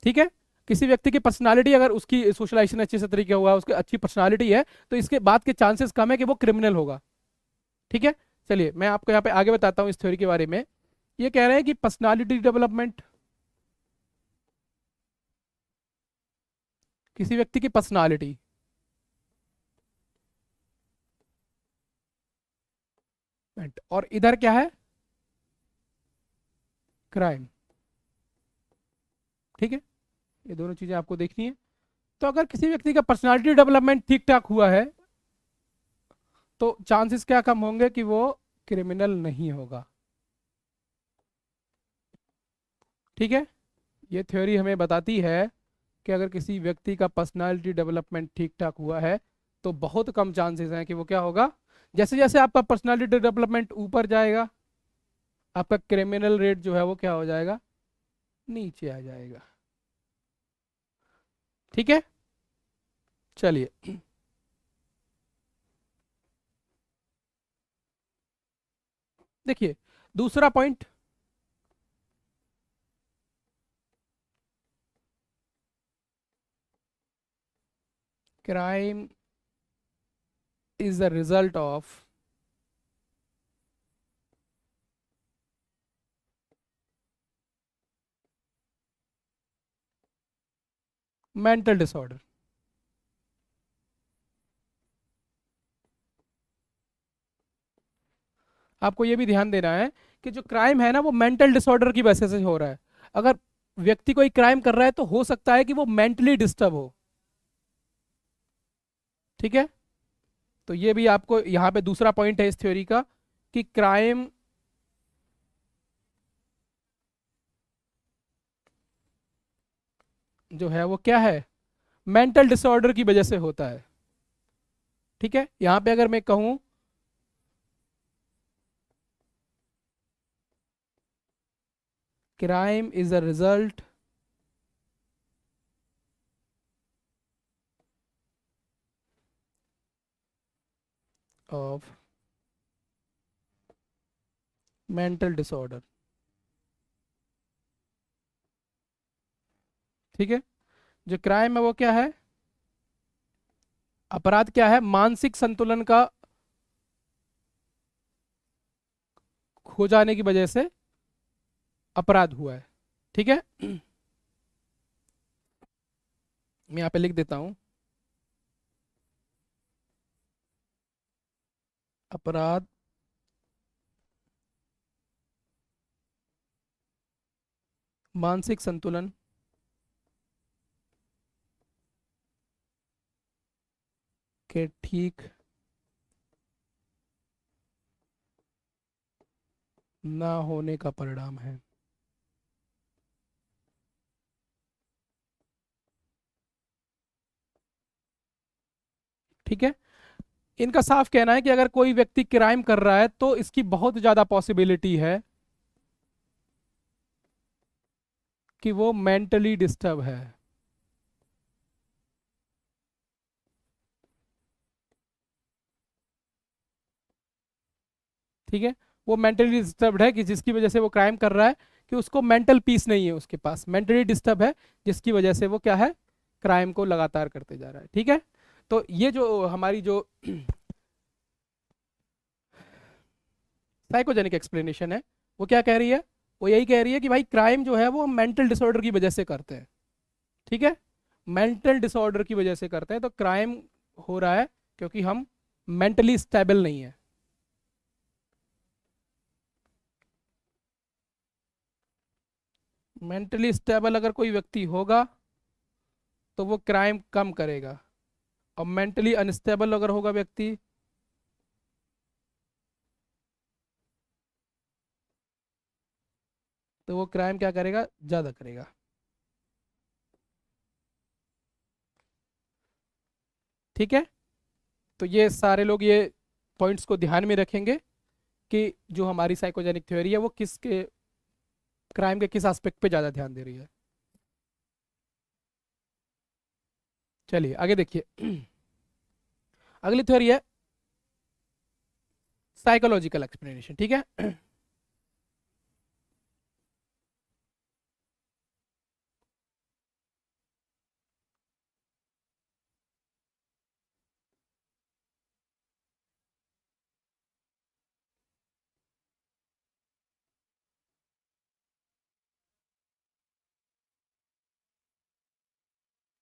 A: ठीक है, किसी व्यक्ति की पर्सनालिटी, अगर उसकी सोशलाइजेशन अच्छे से तरीके हुआ, उसकी अच्छी पर्सनालिटी है, तो इसके बाद के चांसेस कम है कि वो क्रिमिनल होगा। ठीक है, चलिए मैं आपको यहाँ पे आगे बताता हूँ इस थ्योरी के बारे में। ये कह रहे हैं कि पर्सनालिटी डेवलपमेंट, किसी व्यक्ति की पर्सनालिटी, और इधर क्या है, क्राइम। ठीक है, ये दोनों चीजें आपको देखनी है। तो अगर किसी व्यक्ति का पर्सनालिटी डेवलपमेंट ठीक ठाक हुआ है तो चांसेस क्या कम होंगे कि वो क्रिमिनल नहीं होगा। ठीक है, ये थ्योरी हमें बताती है कि अगर किसी व्यक्ति का पर्सनालिटी डेवलपमेंट ठीक ठाक हुआ है तो बहुत कम चांसेस हैं कि वो क्या होगा, जैसे जैसे आपका पर्सनालिटी डेवलपमेंट ऊपर जाएगा, आपका क्रिमिनल रेट जो है वो क्या हो जाएगा, नीचे आ जाएगा। ठीक है, चलिए देखिए दूसरा point, crime is the result of mental disorder. आपको ये भी ध्यान देना है कि जो क्राइम है ना वो मेंटल डिसऑर्डर की वजह से हो रहा है। अगर व्यक्ति कोई क्राइम कर रहा है तो हो सकता है कि वो मेंटली डिस्टर्ब हो। ठीक है, तो ये भी आपको यहाँ पे दूसरा पॉइंट है इस थ्योरी का, कि क्राइम जो है वो क्या है, मेंटल डिसऑर्डर की वजह से होता है। ठीक है, यहाँ पे अगर मैं कहूँ crime is a result of mental disorder. ठीक है, जो क्राइम है वो क्या है, अपराध क्या है, मानसिक संतुलन का खो जाने की वजह से अपराध हुआ है। ठीक है, मैं यहाँ पे लिख देता हूं, अपराध मानसिक संतुलन के ठीक ना होने का परिणाम है। ठीक है, इनका साफ कहना है कि अगर कोई व्यक्ति क्राइम कर रहा है तो इसकी बहुत ज्यादा पॉसिबिलिटी है कि वो मेंटली डिस्टर्ब है। ठीक है, वो मेंटली डिस्टर्ब्ड है कि जिसकी वजह से वो क्राइम कर रहा है, कि उसको मेंटल पीस नहीं है, उसके पास मेंटली डिस्टर्ब है, जिसकी वजह से वो क्या है, क्राइम को लगातार करते जा रहा है। ठीक है, तो ये जो हमारी जो साइकोजेनिक एक्सप्लेनेशन है वो क्या कह रही है, वो यही कह रही है कि भाई क्राइम जो है वो हम मेंटल डिसऑर्डर की वजह से करते हैं। ठीक है, मेंटल डिसऑर्डर की वजह से करते हैं, तो क्राइम हो रहा है क्योंकि हम मेंटली स्टेबल नहीं है। मेंटली स्टेबल अगर कोई व्यक्ति होगा तो वो क्राइम कम करेगा, और मेंटली अनस्टेबल अगर होगा व्यक्ति तो वो क्राइम क्या करेगा, ज्यादा करेगा। ठीक है, तो ये सारे लोग ये पॉइंट्स को ध्यान में रखेंगे कि जो हमारी साइकोजेनिक थ्योरी है वो किसके, क्राइम के किस एस्पेक्ट पे ज्यादा ध्यान दे रही है। चलिए आगे देखिए, अगली थ्योरी है साइकोलॉजिकल एक्सप्लेनेशन। ठीक है,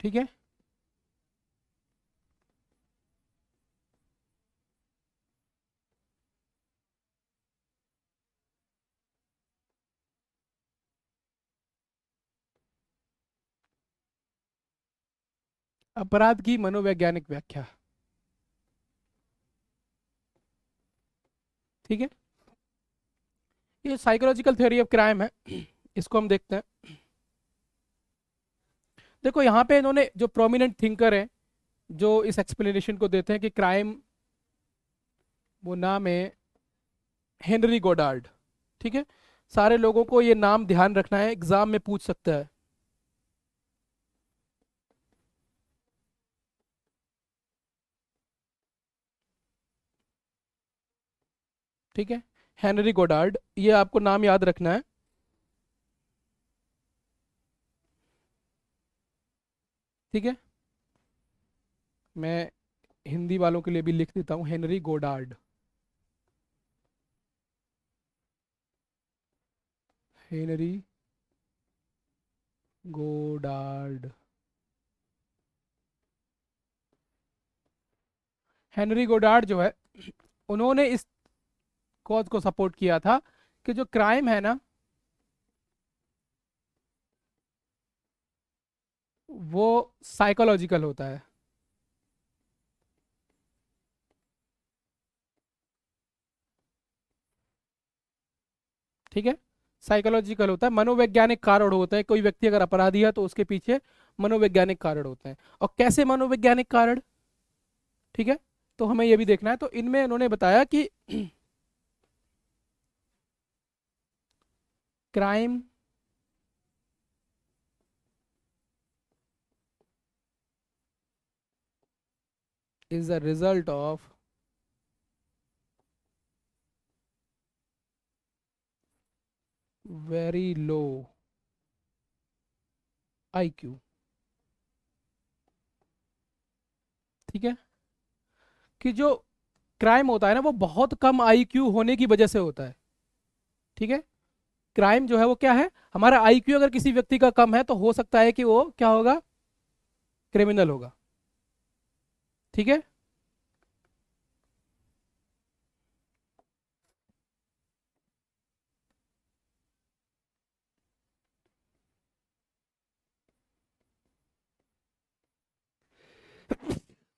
A: ठीक है, अपराध की मनोवैज्ञानिक व्याख्या। ठीक है, ये साइकोलॉजिकल थ्योरी ऑफ क्राइम है, इसको हम देखते हैं। देखो यहाँ पे इन्होंने जो प्रोमिनेंट थिंकर हैं जो इस एक्सप्लेनेशन को देते हैं कि क्राइम, वो नाम है हेनरी गोडार्ड। ठीक है, सारे लोगों को ये नाम ध्यान रखना है, एग्जाम में पूछ सकता है। ठीक है, हेनरी गोडार्ड, ये आपको नाम याद रखना है। ठीक है, मैं हिंदी वालों के लिए भी लिख देता हूँ, Henry Goddard. Henry Goddard, Henry Goddard जो है, उन्होंने इस कॉज को सपोर्ट किया था कि जो क्राइम है ना वो साइकोलॉजिकल होता है। ठीक है, साइकोलॉजिकल होता है, मनोवैज्ञानिक कारण होते हैं, कोई व्यक्ति अगर अपराधी है तो उसके पीछे मनोवैज्ञानिक कारण होते हैं। और कैसे मनोवैज्ञानिक कारण, ठीक है, तो हमें ये भी देखना है। तो इनमें उन्होंने बताया कि crime is a result of very low IQ. ठीक है, कि जो क्राइम होता है ना वो बहुत कम आईक्यू होने की वजह से होता है। ठीक है, क्राइम जो है वो क्या है, हमारा आईक्यू अगर किसी व्यक्ति का कम है तो हो सकता है कि वो क्या होगा, क्रिमिनल होगा। ठीक है,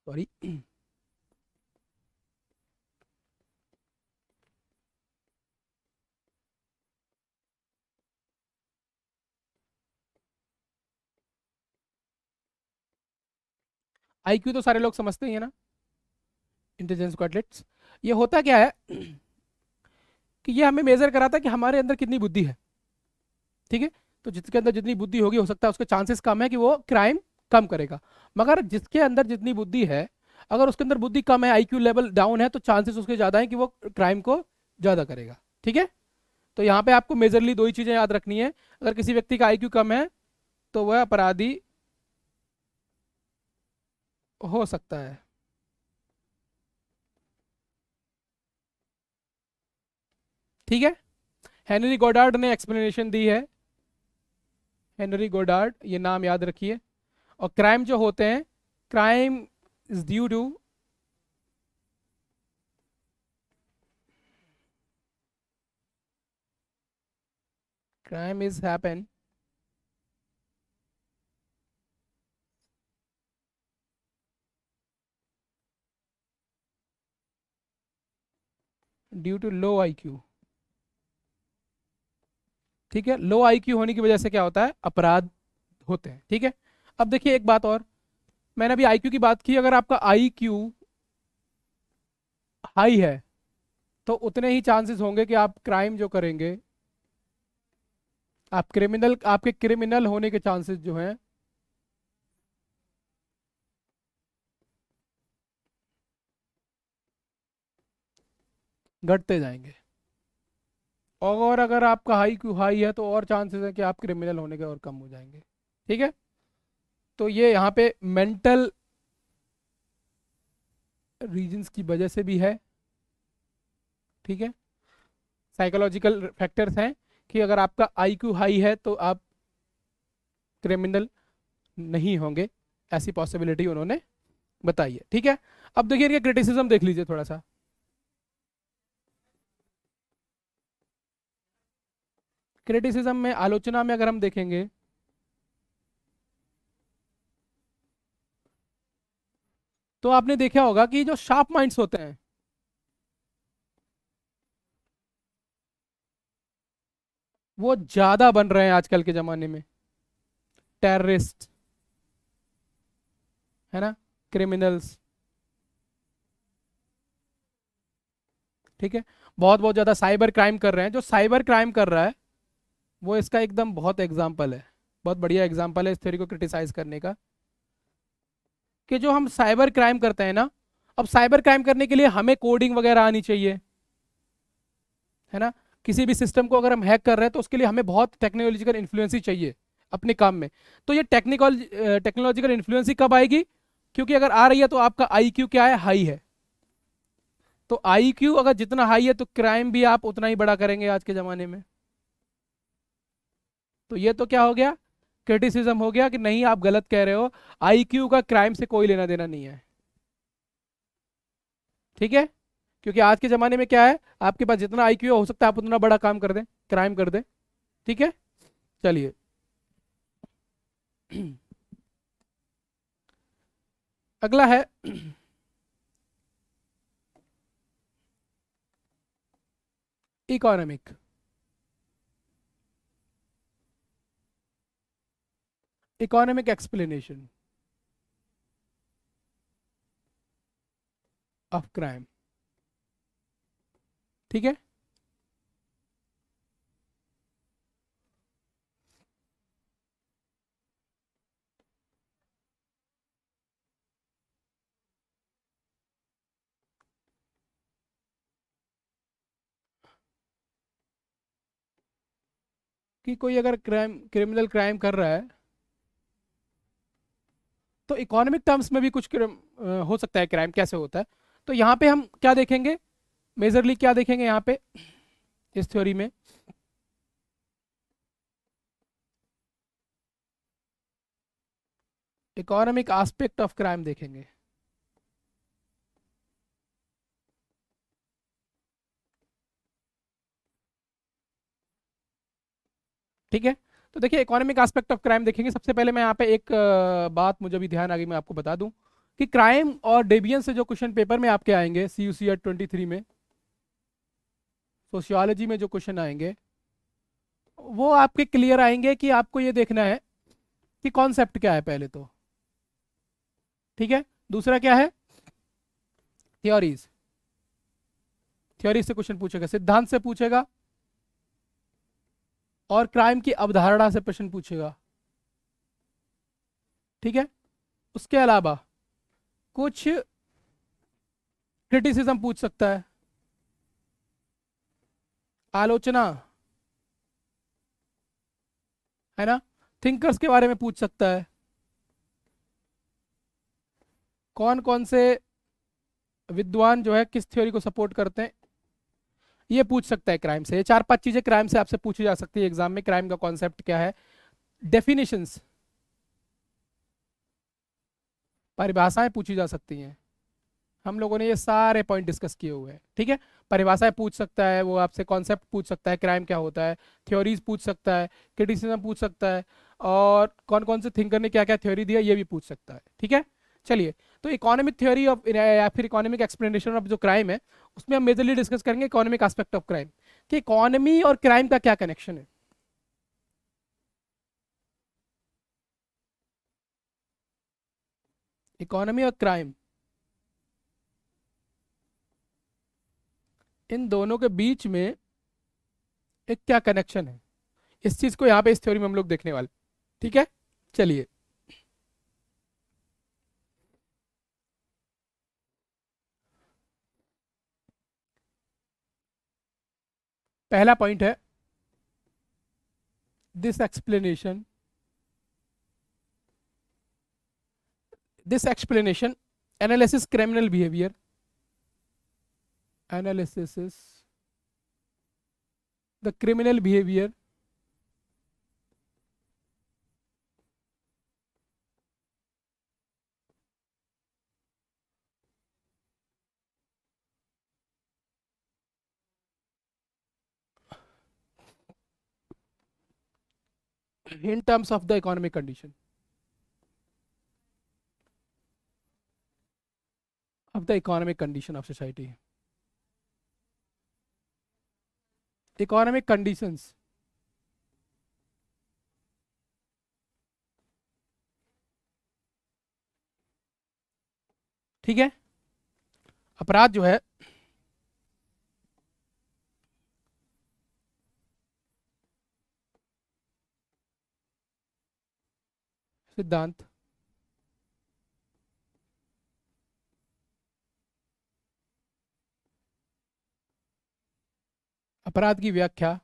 A: सॉरी। आईक्यू तो सारे लोग समझते ही है ना, इंटेलिजेंस क्वाड्रेंट्स। ये होता क्या है कि ये हमें मेजर कराता है कि हमारे अंदर कितनी बुद्धि है। ठीक है, तो जिसके अंदर जितनी बुद्धि होगी हो सकता है उसके चांसेस कम है कि वो क्राइम कम करेगा। मगर जिसके अंदर जितनी बुद्धि है, अगर उसके अंदर बुद्धि कम है, आईक्यू लेवल डाउन है, तो चांसेस उसके ज़्यादा है कि वो क्राइम को ज़्यादा करेगा। ठीक है, तो यहाँ पे आपको मेजरली दो ही चीज़ें याद रखनी है। अगर किसी व्यक्ति का आईक्यू कम है तो वह अपराधी हो सकता है। ठीक है, हेनरी गोडार्ड ने एक्सप्लेनेशन दी है। हेनरी गोडार्ड, ये नाम याद रखिए। और क्राइम जो होते हैं, crime is due to, crime is happen due to low IQ. ठीक है, लो आईक्यू होने की वजह से क्या होता है, अपराध होते हैं। ठीक है, अब देखिए एक बात और, मैंने अभी आईक्यू की बात की, अगर आपका आईक्यू हाई है तो उतने ही चांसेस होंगे कि आप क्राइम जो करेंगे, आप क्रिमिनल, आपके क्रिमिनल होने के चांसेस जो हैं घटते जाएंगे। और अगर आपका हाई क्यू हाई है तो और चांसेस है कि आप क्रिमिनल होने के और कम हो जाएंगे। ठीक है, तो ये यहाँ पे मेंटल रीजंस की वजह से भी है। ठीक है, साइकोलॉजिकल फैक्टर्स हैं कि अगर आपका आईक्यू हाई है तो आप क्रिमिनल नहीं होंगे, ऐसी पॉसिबिलिटी उन्होंने बताई है। ठीक है, अब देखिए इनके क्रिटिसिज्म देख लीजिए थोड़ा सा। क्रिटिसिज्म में, आलोचना में अगर हम देखेंगे तो आपने देखा होगा कि जो शार्प माइंड्स होते हैं वो ज्यादा बन रहे हैं आजकल के जमाने में। टेररिस्ट, है ना, क्रिमिनल्स। ठीक है, बहुत बहुत ज्यादा साइबर क्राइम कर रहे हैं। जो साइबर क्राइम कर रहा है वो इसका एकदम बहुत एग्जाम्पल है, बहुत बढ़िया एग्जाम्पल है इस थ्योरी को क्रिटिसाइज करने का। कि जो हम साइबर क्राइम करते हैं ना, अब साइबर क्राइम करने के लिए हमें कोडिंग वगैरह आनी चाहिए, है ना। किसी भी सिस्टम को अगर हम हैक कर रहे हैं तो उसके लिए हमें बहुत टेक्नोलॉजिकल इन्फ्लुएंस ही चाहिए अपने काम में। तो ये टेक्नोलॉजिकल इन्फ्लुएंस ही कब आएगी, क्योंकि अगर आ रही है तो आपका आईक्यू क्या है, हाई है। तो आईक्यू अगर जितना हाई है तो क्राइम भी आप उतना ही बड़ा करेंगे आज के ज़माने में। तो ये तो क्या हो गया, क्रिटिसिज्म हो गया कि नहीं आप गलत कह रहे हो, आईक्यू का क्राइम से कोई लेना देना नहीं है। ठीक है, क्योंकि आज के ज़माने में क्या है, आपके पास जितना आईक्यू हो सकता है आप उतना बड़ा काम कर दें, क्राइम कर दें। ठीक है, चलिए। अगला है economic, economic explanation of crime. ठीक है, कि कोई अगर क्रिमिनल क्राइम कर रहा है तो इकोनॉमिक टर्म्स में भी कुछ हो सकता है क्राइम कैसे होता है। तो यहाँ पे हम क्या देखेंगे, मेजरली क्या देखेंगे यहाँ पे इस थ्योरी में, इकोनॉमिक एस्पेक्ट ऑफ क्राइम देखेंगे। ठीक है, तो देखिए इकोनॉमिक एस्पेक्ट ऑफ क्राइम देखेंगे। सबसे पहले मैं यहाँ पे एक बात मुझे भी ध्यान आ गई, मैं आपको बता दूं कि क्राइम और डेवियन से जो क्वेश्चन पेपर में आपके आएंगे CUCET 23 में, सोशियोलॉजी में जो क्वेश्चन आएंगे वो आपके क्लियर आएंगे कि आपको ये देखना है कि कॉन्सेप्ट क्या है पहले तो। ठीक है, दूसरा क्या है, थ्योरीज। थ्योरी से क्वेश्चन पूछेगा, सिद्धांत से पूछेगा, और क्राइम की अवधारणा से प्रश्न पूछेगा। ठीक है, उसके अलावा कुछ क्रिटिसिज्म पूछ सकता है, आलोचना, है ना, थिंकर्स के बारे में पूछ सकता है, कौन कौन से विद्वान जो है किस थ्योरी को सपोर्ट करते हैं, ये पूछ सकता है क्राइम से। ये 4-5 चीजें क्राइम से आपसे पूछी जा सकती है एग्जाम में। क्राइम का कॉन्सेप्ट क्या है, डेफिनेशंस, परिभाषाएं पूछी जा सकती हैं। हम लोगों ने ये सारे पॉइंट डिस्कस किए हुए हैं। ठीक है, परिभाषाएं पूछ सकता है, वो आपसे कॉन्सेप्ट पूछ सकता है, क्राइम क्या होता है, थ्योरीज पूछ सकता है, क्रिटिसिज्म पूछ सकता है, और कौन कौन से थिंकर ने क्या क्या थ्योरी दिया ये भी पूछ सकता है। ठीक है, चलिए, तो इकोनॉमिक थ्योरी ऑफ या फिर इकोनॉमिक एक्सप्लेनेशन ऑफ जो क्राइम है उसमें हम मेजरली डिस्कस करेंगे इकोनॉमिक एस्पेक्ट ऑफ क्राइम, कि इकोनॉमी और क्राइम का क्या कनेक्शन है। इकोनॉमी और क्राइम, इन दोनों के बीच में एक क्या कनेक्शन है, इस चीज को यहाँ पे इस थ्योरी में हम लोग देखने वाले। ठीक है, चलिए, पहला पॉइंट है, this explanation, analysis criminal behaviour, analysis the criminal behaviour in terms of the economic condition of society, economic conditions, ठीक है। अपराध जो है सिद्धांत, अपराध की व्याख्या,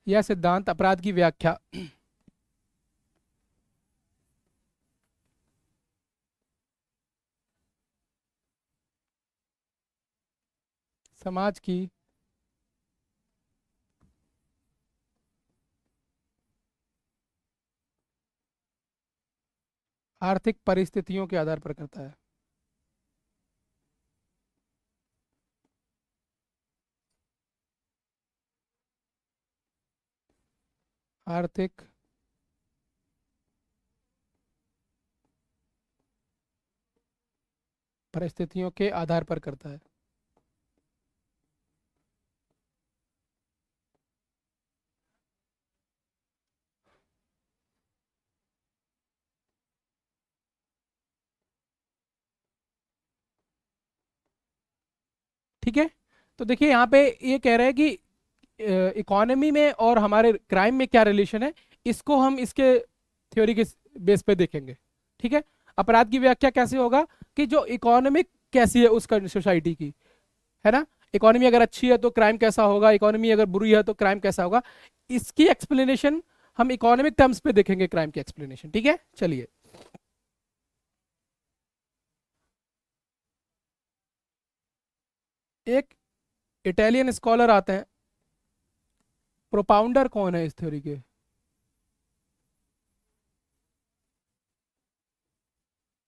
A: यह सिद्धांत अपराध की व्याख्या समाज की आर्थिक परिस्थितियों के आधार पर करता है। आर्थिक परिस्थितियों के आधार पर करता है। ठीक है, तो देखिए यहाँ पे ये कह रहे हैं कि इकोनॉमी में और हमारे क्राइम में क्या रिलेशन है, इसको हम इसके थ्योरी के बेस पे देखेंगे। ठीक है, अपराध की व्याख्या कैसे होगा कि जो इकोनॉमिक कैसी है उस सोसाइटी की, है ना। इकोनॉमी अगर अच्छी है तो क्राइम कैसा होगा, इकोनॉमी अगर बुरी है तो क्राइम कैसा होगा। इसकी एक्सप्लेनेशन हम इकोनॉमिक टर्म्स पे देखेंगे, क्राइम की एक्सप्लेनेशन, ठीक है। चलिए, एक इटालियन स्कॉलर आते हैं, प्रोपाउंडर कौन है इस थ्योरी के?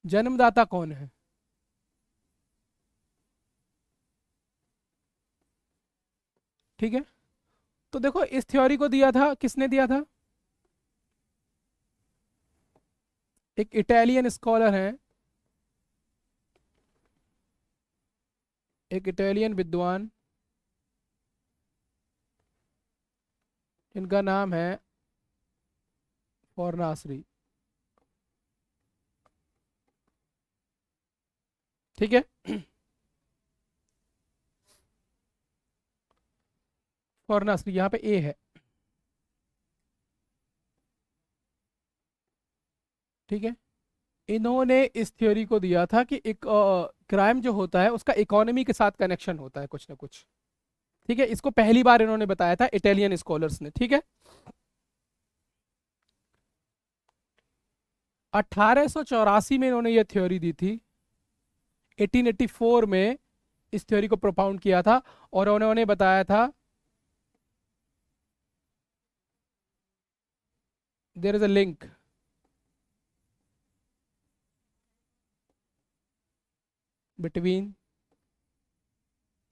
A: जन्मदाता कौन है? ठीक है, तो देखो इस थ्योरी को दिया था, किसने दिया था? एक इटालियन स्कॉलर है, एक इटालियन विद्वान, इनका नाम है फॉरनासरी। ठीक है, फॉरनासरी यहाँ पे ए है। ठीक है, इन्होंने इस थ्योरी को दिया था कि एक क्राइम जो होता है उसका इकोनॉमी के साथ कनेक्शन होता है कुछ ना कुछ। ठीक है, इसको पहली बार इन्होंने बताया था इटालियन स्कॉलर्स ने। ठीक है, 1884 में इन्होंने ये थ्योरी दी थी, 1884 में इस थ्योरी को प्रोपाउंड किया था, और उन्होंने बताया था there is a link between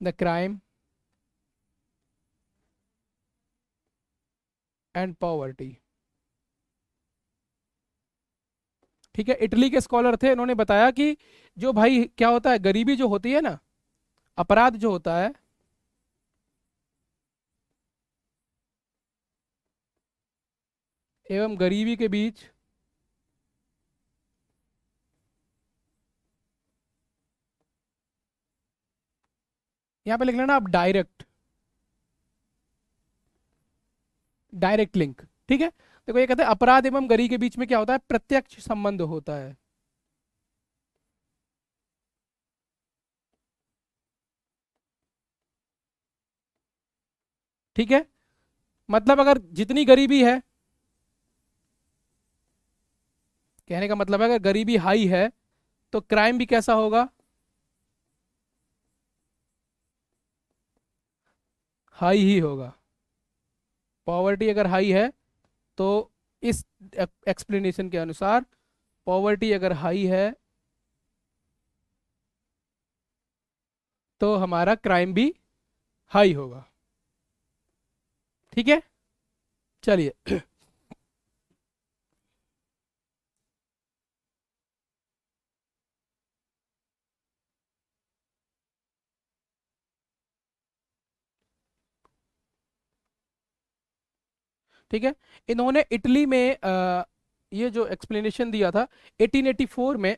A: the crime and poverty. ठीक है, इटली के स्कॉलर थे, इन्होंने बताया कि जो भाई क्या होता है, गरीबी जो होती है ना, अपराध जो होता है, एवं गरीबी के बीच यहाँ पे लिख लेना आप डायरेक्ट, डायरेक्ट लिंक। ठीक है, देखो ये कहते हैं अपराध एवं गरीबी के बीच में क्या होता है, प्रत्यक्ष संबंध होता है। ठीक है, मतलब अगर जितनी गरीबी है, कहने का मतलब है अगर गरीबी हाई है तो क्राइम भी कैसा होगा, हाई ही होगा। पॉवर्टी अगर हाई है तो इस एक्सप्लेनेशन के अनुसार पॉवर्टी अगर हाई है तो हमारा क्राइम भी हाई होगा। ठीक है, चलिए, ठीक है, इन्होंने इटली में ये जो एक्सप्लेनेशन दिया था 1884 में,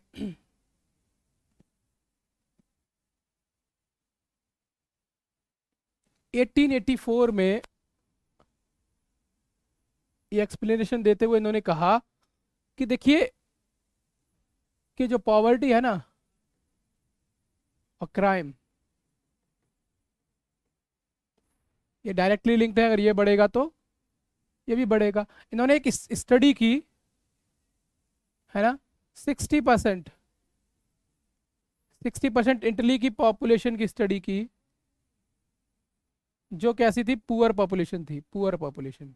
A: 1884 में ये एक्सप्लेनेशन देते हुए इन्होंने कहा कि देखिए कि जो पॉवर्टी है ना और क्राइम, ये डायरेक्टली लिंक्ड है, अगर ये बढ़ेगा तो ये भी बढ़ेगा। इन्होंने एक स्टडी की, है ना, 60%, 60% इटली की पॉपुलेशन की स्टडी की, जो कैसी थी, पुअर पॉपुलेशन थी, पुअर पॉपुलेशन।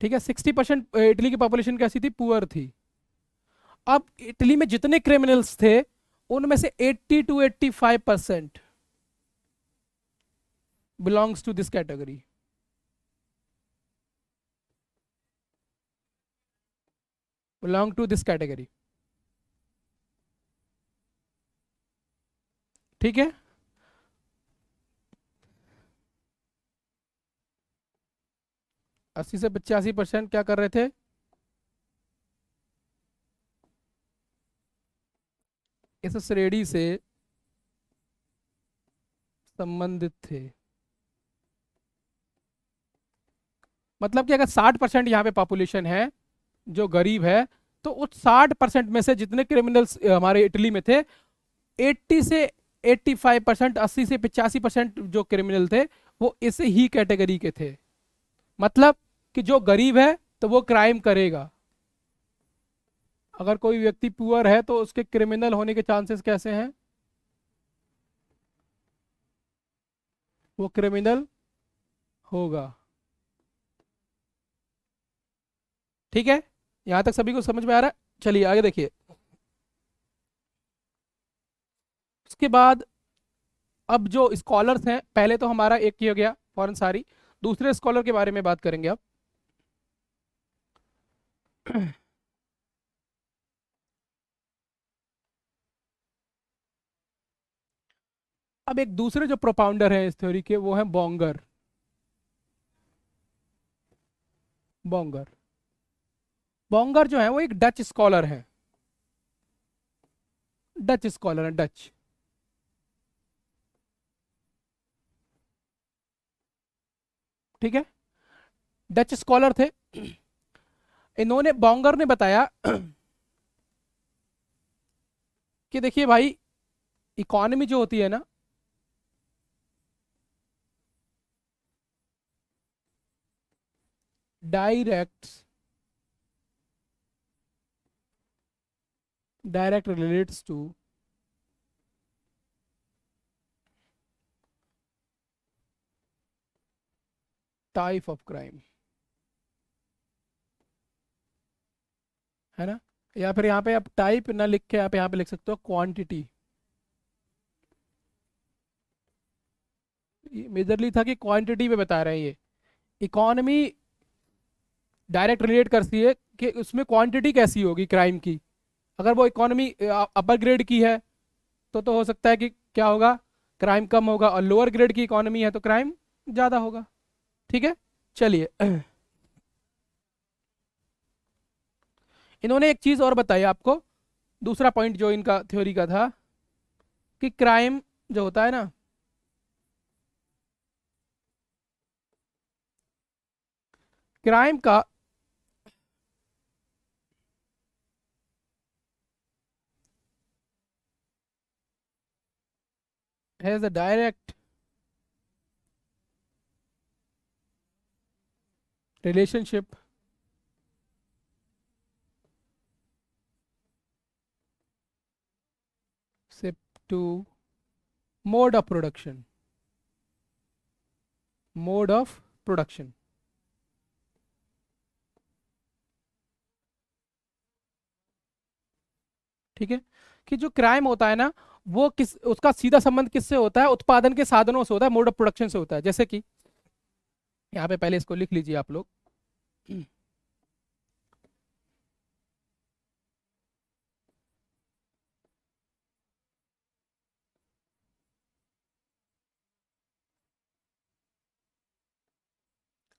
A: ठीक है, 60% इटली की पॉपुलेशन कैसी थी, पुअर थी। अब इटली में जितने क्रिमिनल्स थे उनमें से 80 to 85% belongs to this category, belong to this category. ठीक है, 80 से 85% क्या कर रहे थे, इस श्रेणी से संबंधित थे। मतलब कि अगर 60% यहाँ पे पॉपुलेशन है जो गरीब है, तो उस 60% में से जितने क्रिमिनल्स हमारे इटली में थे, 80 से 85%, 80 से 85% जो क्रिमिनल थे वो इस ही कैटेगरी के थे। मतलब कि जो गरीब है तो वो क्राइम करेगा, अगर कोई व्यक्ति पुअर है तो उसके क्रिमिनल होने के चांसेस कैसे हैं, वो क्रिमिनल होगा। ठीक है, यहां तक सभी को समझ में आ रहा है? चलिए आगे देखिए। उसके बाद अब जो स्कॉलर्स हैं, पहले तो हमारा एक ही हो गया फॉरेन सारी, दूसरे स्कॉलर के बारे में बात करेंगे अब। अब एक दूसरे जो प्रोपाउंडर हैं इस थ्योरी के, वो हैं बॉन्गर। बॉन्गर बॉन्गर जो है वो एक डच स्कॉलर है। डच स्कॉलर है, डच। ठीक है, डच स्कॉलर थे। इन्होंने, बॉन्गर ने बताया कि देखिए भाई, इकोनॉमी जो होती है ना, direct relates to type of crime, है ना? या फिर यहाँ पे आप टाइप ना लिख के आप यहाँ पे लिख सकते हो क्वांटिटी। मेजरली था कि क्वांटिटी पे बता रहे हैं ये। इकोनॉमी डायरेक्ट रिलेट करती है कि उसमें क्वांटिटी कैसी होगी क्राइम की। अगर वो इकोनॉमी अपर ग्रेड की है तो हो सकता है कि क्या होगा, क्राइम कम होगा, और लोअर ग्रेड की इकोनॉमी है तो क्राइम ज़्यादा होगा। ठीक है, चलिए। इन्होंने एक चीज़ और बताई आपको, दूसरा पॉइंट जो इनका थ्योरी का था, कि क्राइम जो होता है ना, क्राइम का has a direct relationship to mode of production. Mode of production. ठीक है, कि जो क्राइम होता है ना, वो किस, उसका सीधा संबंध किससे होता है? उत्पादन के साधनों से होता है, मोड ऑफ प्रोडक्शन से होता है। जैसे कि यहाँ पे पहले इसको लिख लीजिए आप लोग।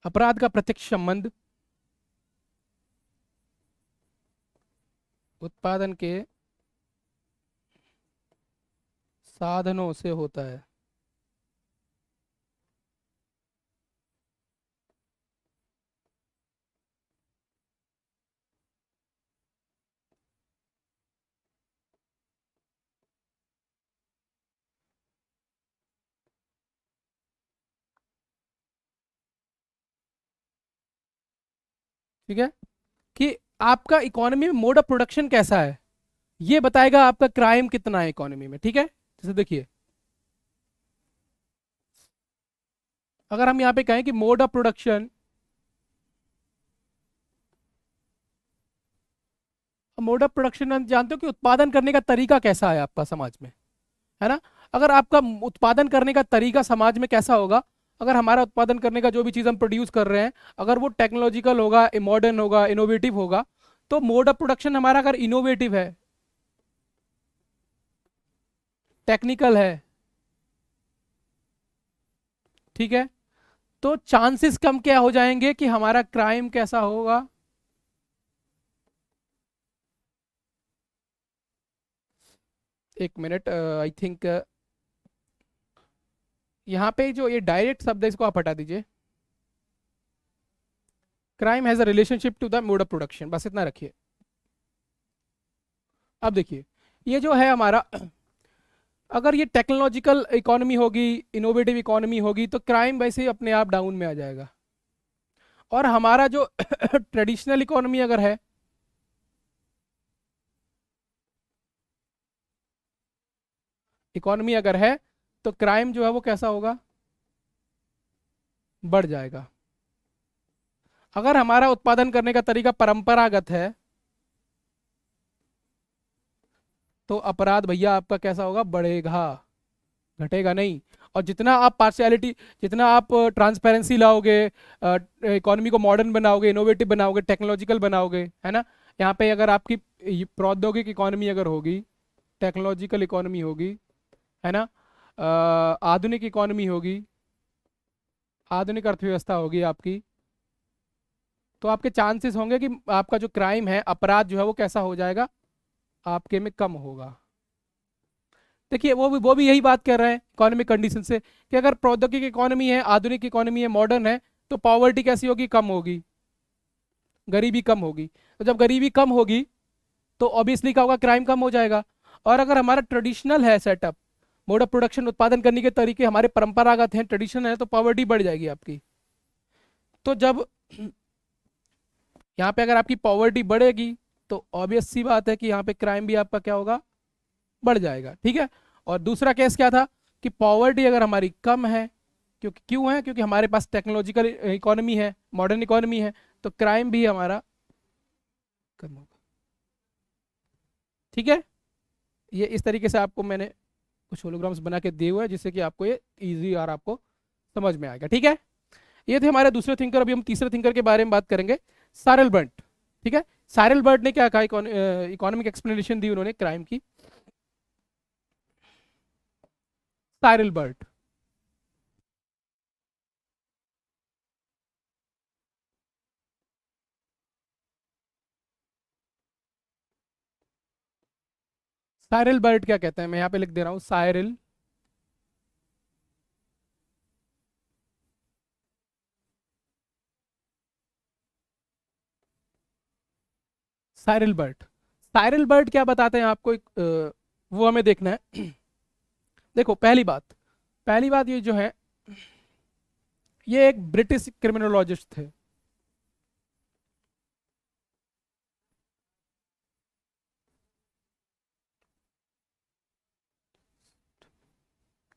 A: अपराध का प्रत्यक्ष संबंध उत्पादन के साधनों से होता है। ठीक है, कि आपका इकोनॉमी में मोड ऑफ प्रोडक्शन कैसा है, ये बताएगा आपका क्राइम कितना है इकोनॉमी में। ठीक है, जैसे देखिए, अगर हम यहाँ पे कहें कि mode of production, mode of production हम जानते हो कि उत्पादन करने का तरीका कैसा है आपका समाज में, है ना? अगर आपका उत्पादन करने का तरीका समाज में कैसा होगा, अगर हमारा उत्पादन करने का जो भी चीज़ हम प्रोड्यूस कर रहे हैं, अगर वो टेक्नोलॉजिकल होगा, मॉडर्न होगा, इनोवेटिव होगा, तो मोड ऑफ प्रोडक्शन हमारा अगर इनोवेटिव है, टेक्निकल है, ठीक है, तो चांसेस कम क्या हो जाएंगे कि हमारा क्राइम कैसा होगा? एक मिनट, आई थिंक यहाँ पे जो ये डायरेक्ट शब्द है इसको आप हटा दीजिए। Crime has a relationship to the mode of production, बस इतना रखिए। अब देखिए, ये जो है हमारा, अगर ये टेक्नोलॉजिकल इकोनॉमी होगी, इनोवेटिव इकोनॉमी होगी, तो क्राइम वैसे ही अपने आप डाउन में आ जाएगा। और हमारा जो ट्रेडिशनल इकोनॉमी अगर है, इकोनॉमी अगर है, तो क्राइम जो है वो कैसा होगा, बढ़ जाएगा। अगर हमारा उत्पादन करने का तरीका परंपरागत है, तो अपराध भैया आपका कैसा होगा, बढ़ेगा, घटेगा नहीं। और जितना आप पार्शियलिटी, जितना आप ट्रांसपेरेंसी लाओगे, इकोनॉमी को मॉडर्न बनाओगे, इनोवेटिव बनाओगे, टेक्नोलॉजिकल बनाओगे, है ना। यहाँ पे अगर आपकी प्रौद्योगिक इकोनॉमी अगर होगी, टेक्नोलॉजिकल इकोनॉमी होगी, है ना, आधुनिक इकोनॉमी होगी, आधुनिक अर्थव्यवस्था होगी आपकी, तो आपके चांसेस होंगे कि आपका जो क्राइम है, अपराध जो है वो कैसा हो जाएगा, आपके में कम होगा। देखिए, वो भी यही बात कर रहे हैं इकोनॉमिक कंडीशन से, कि अगर प्रौद्योगिक इकोनॉमी है, आधुनिक इकोनॉमी है, मॉडर्न है, तो पॉवर्टी कैसी होगी, कम होगी, गरीबी कम होगी। तो जब गरीबी कम होगी, तो ऑब्वियसली क्या होगा, क्राइम कम हो जाएगा। और अगर हमारा ट्रेडिशनल है सेटअप, मोड ऑफ प्रोडक्शन, उत्पादन करने के तरीके हमारे परंपरागत हैं, ट्रेडिशनल है, तो पॉवर्टी बढ़ जाएगी आपकी। तो जब यहाँ पे अगर आपकी पॉवर्टी बढ़ेगी, तो ऑब्वियस सी बात है कि यहाँ पे क्राइम भी आपका क्या होगा, बढ़ जाएगा। ठीक है। और दूसरा केस क्या था, कि पॉवर्टी अगर हमारी कम है, क्योंकि क्यों है, क्योंकि हमारे पास टेक्नोलॉजिकल इकोनॉमी है, मॉडर्न इकोनॉमी है, तो क्राइम भी हमारा कम होगा। ठीक है। ये इस तरीके से आपको मैंने कुछ होलोग्राम्स बना के दिए हुए हैं, जिससे कि आपको ये इजी और आपको समझ में आएगा। ठीक है। ये थे हमारे दूसरे थिंकर। अभी हम तीसरे थिंकर के बारे में बात करेंगे, सारेल बर्ट। ठीक है। सारेल बर्ट ने क्या कहा, इकोनॉमिक एक्सप्लेनेशन दी उन्होंने क्राइम की। सारेल बर्ट, साइरल बर्ट क्या कहते हैं, मैं यहाँ पे लिख दे रहा हूँ, Cyril Cyril Burt. Cyril Burt क्या बताते हैं आपको, वो हमें देखना है। देखो, पहली बात ये जो है, ये एक ब्रिटिश क्रिमिनोलॉजिस्ट थे।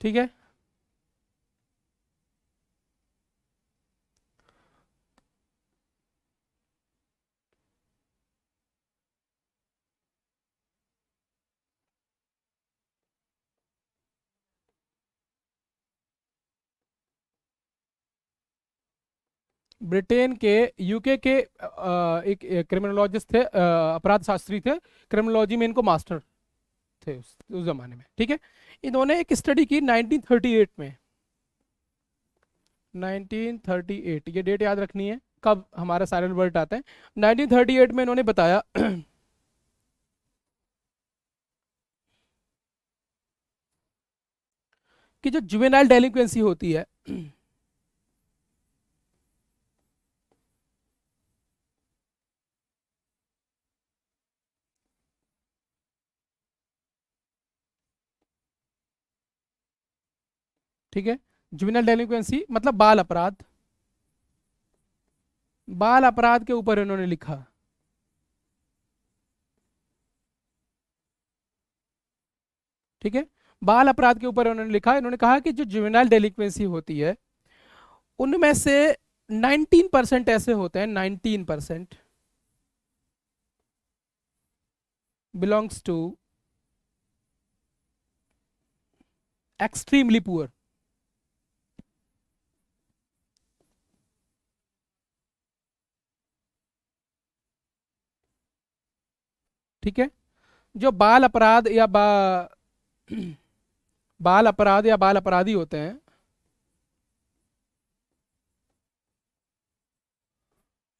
A: ठीक है। ब्रिटेन के, यूके के एक क्रिमिनोलॉजिस्ट थे, अपराध शास्त्री थे, क्रिमिनोलॉजी में इनको मास्टर थे उस जमाने में। ठीक है। इन्होंने एक स्टडी की 1938 में, 1938, ये डेट याद रखनी है कब हमारा साइलेंट वर्ड आता है। 1938 में इन्होंने बताया कि जो जुवेनाइल डेलिक्वेंसी होती है, ठीक है, जुवेनाइल डेलिक्वेंसी मतलब बाल अपराध, बाल अपराध के ऊपर इन्होंने लिखा। ठीक है। बाल अपराध के ऊपर उन्होंने लिखा, इन्होंने कहा कि जो जुवेनाइल डेलिक्वेंसी होती है, उनमें से 19% ऐसे होते हैं, 19% बिलोंग्स टू एक्सट्रीमली पुअर। ठीक है। जो बाल अपराध या बाल अपराध या बाल अपराधी होते हैं,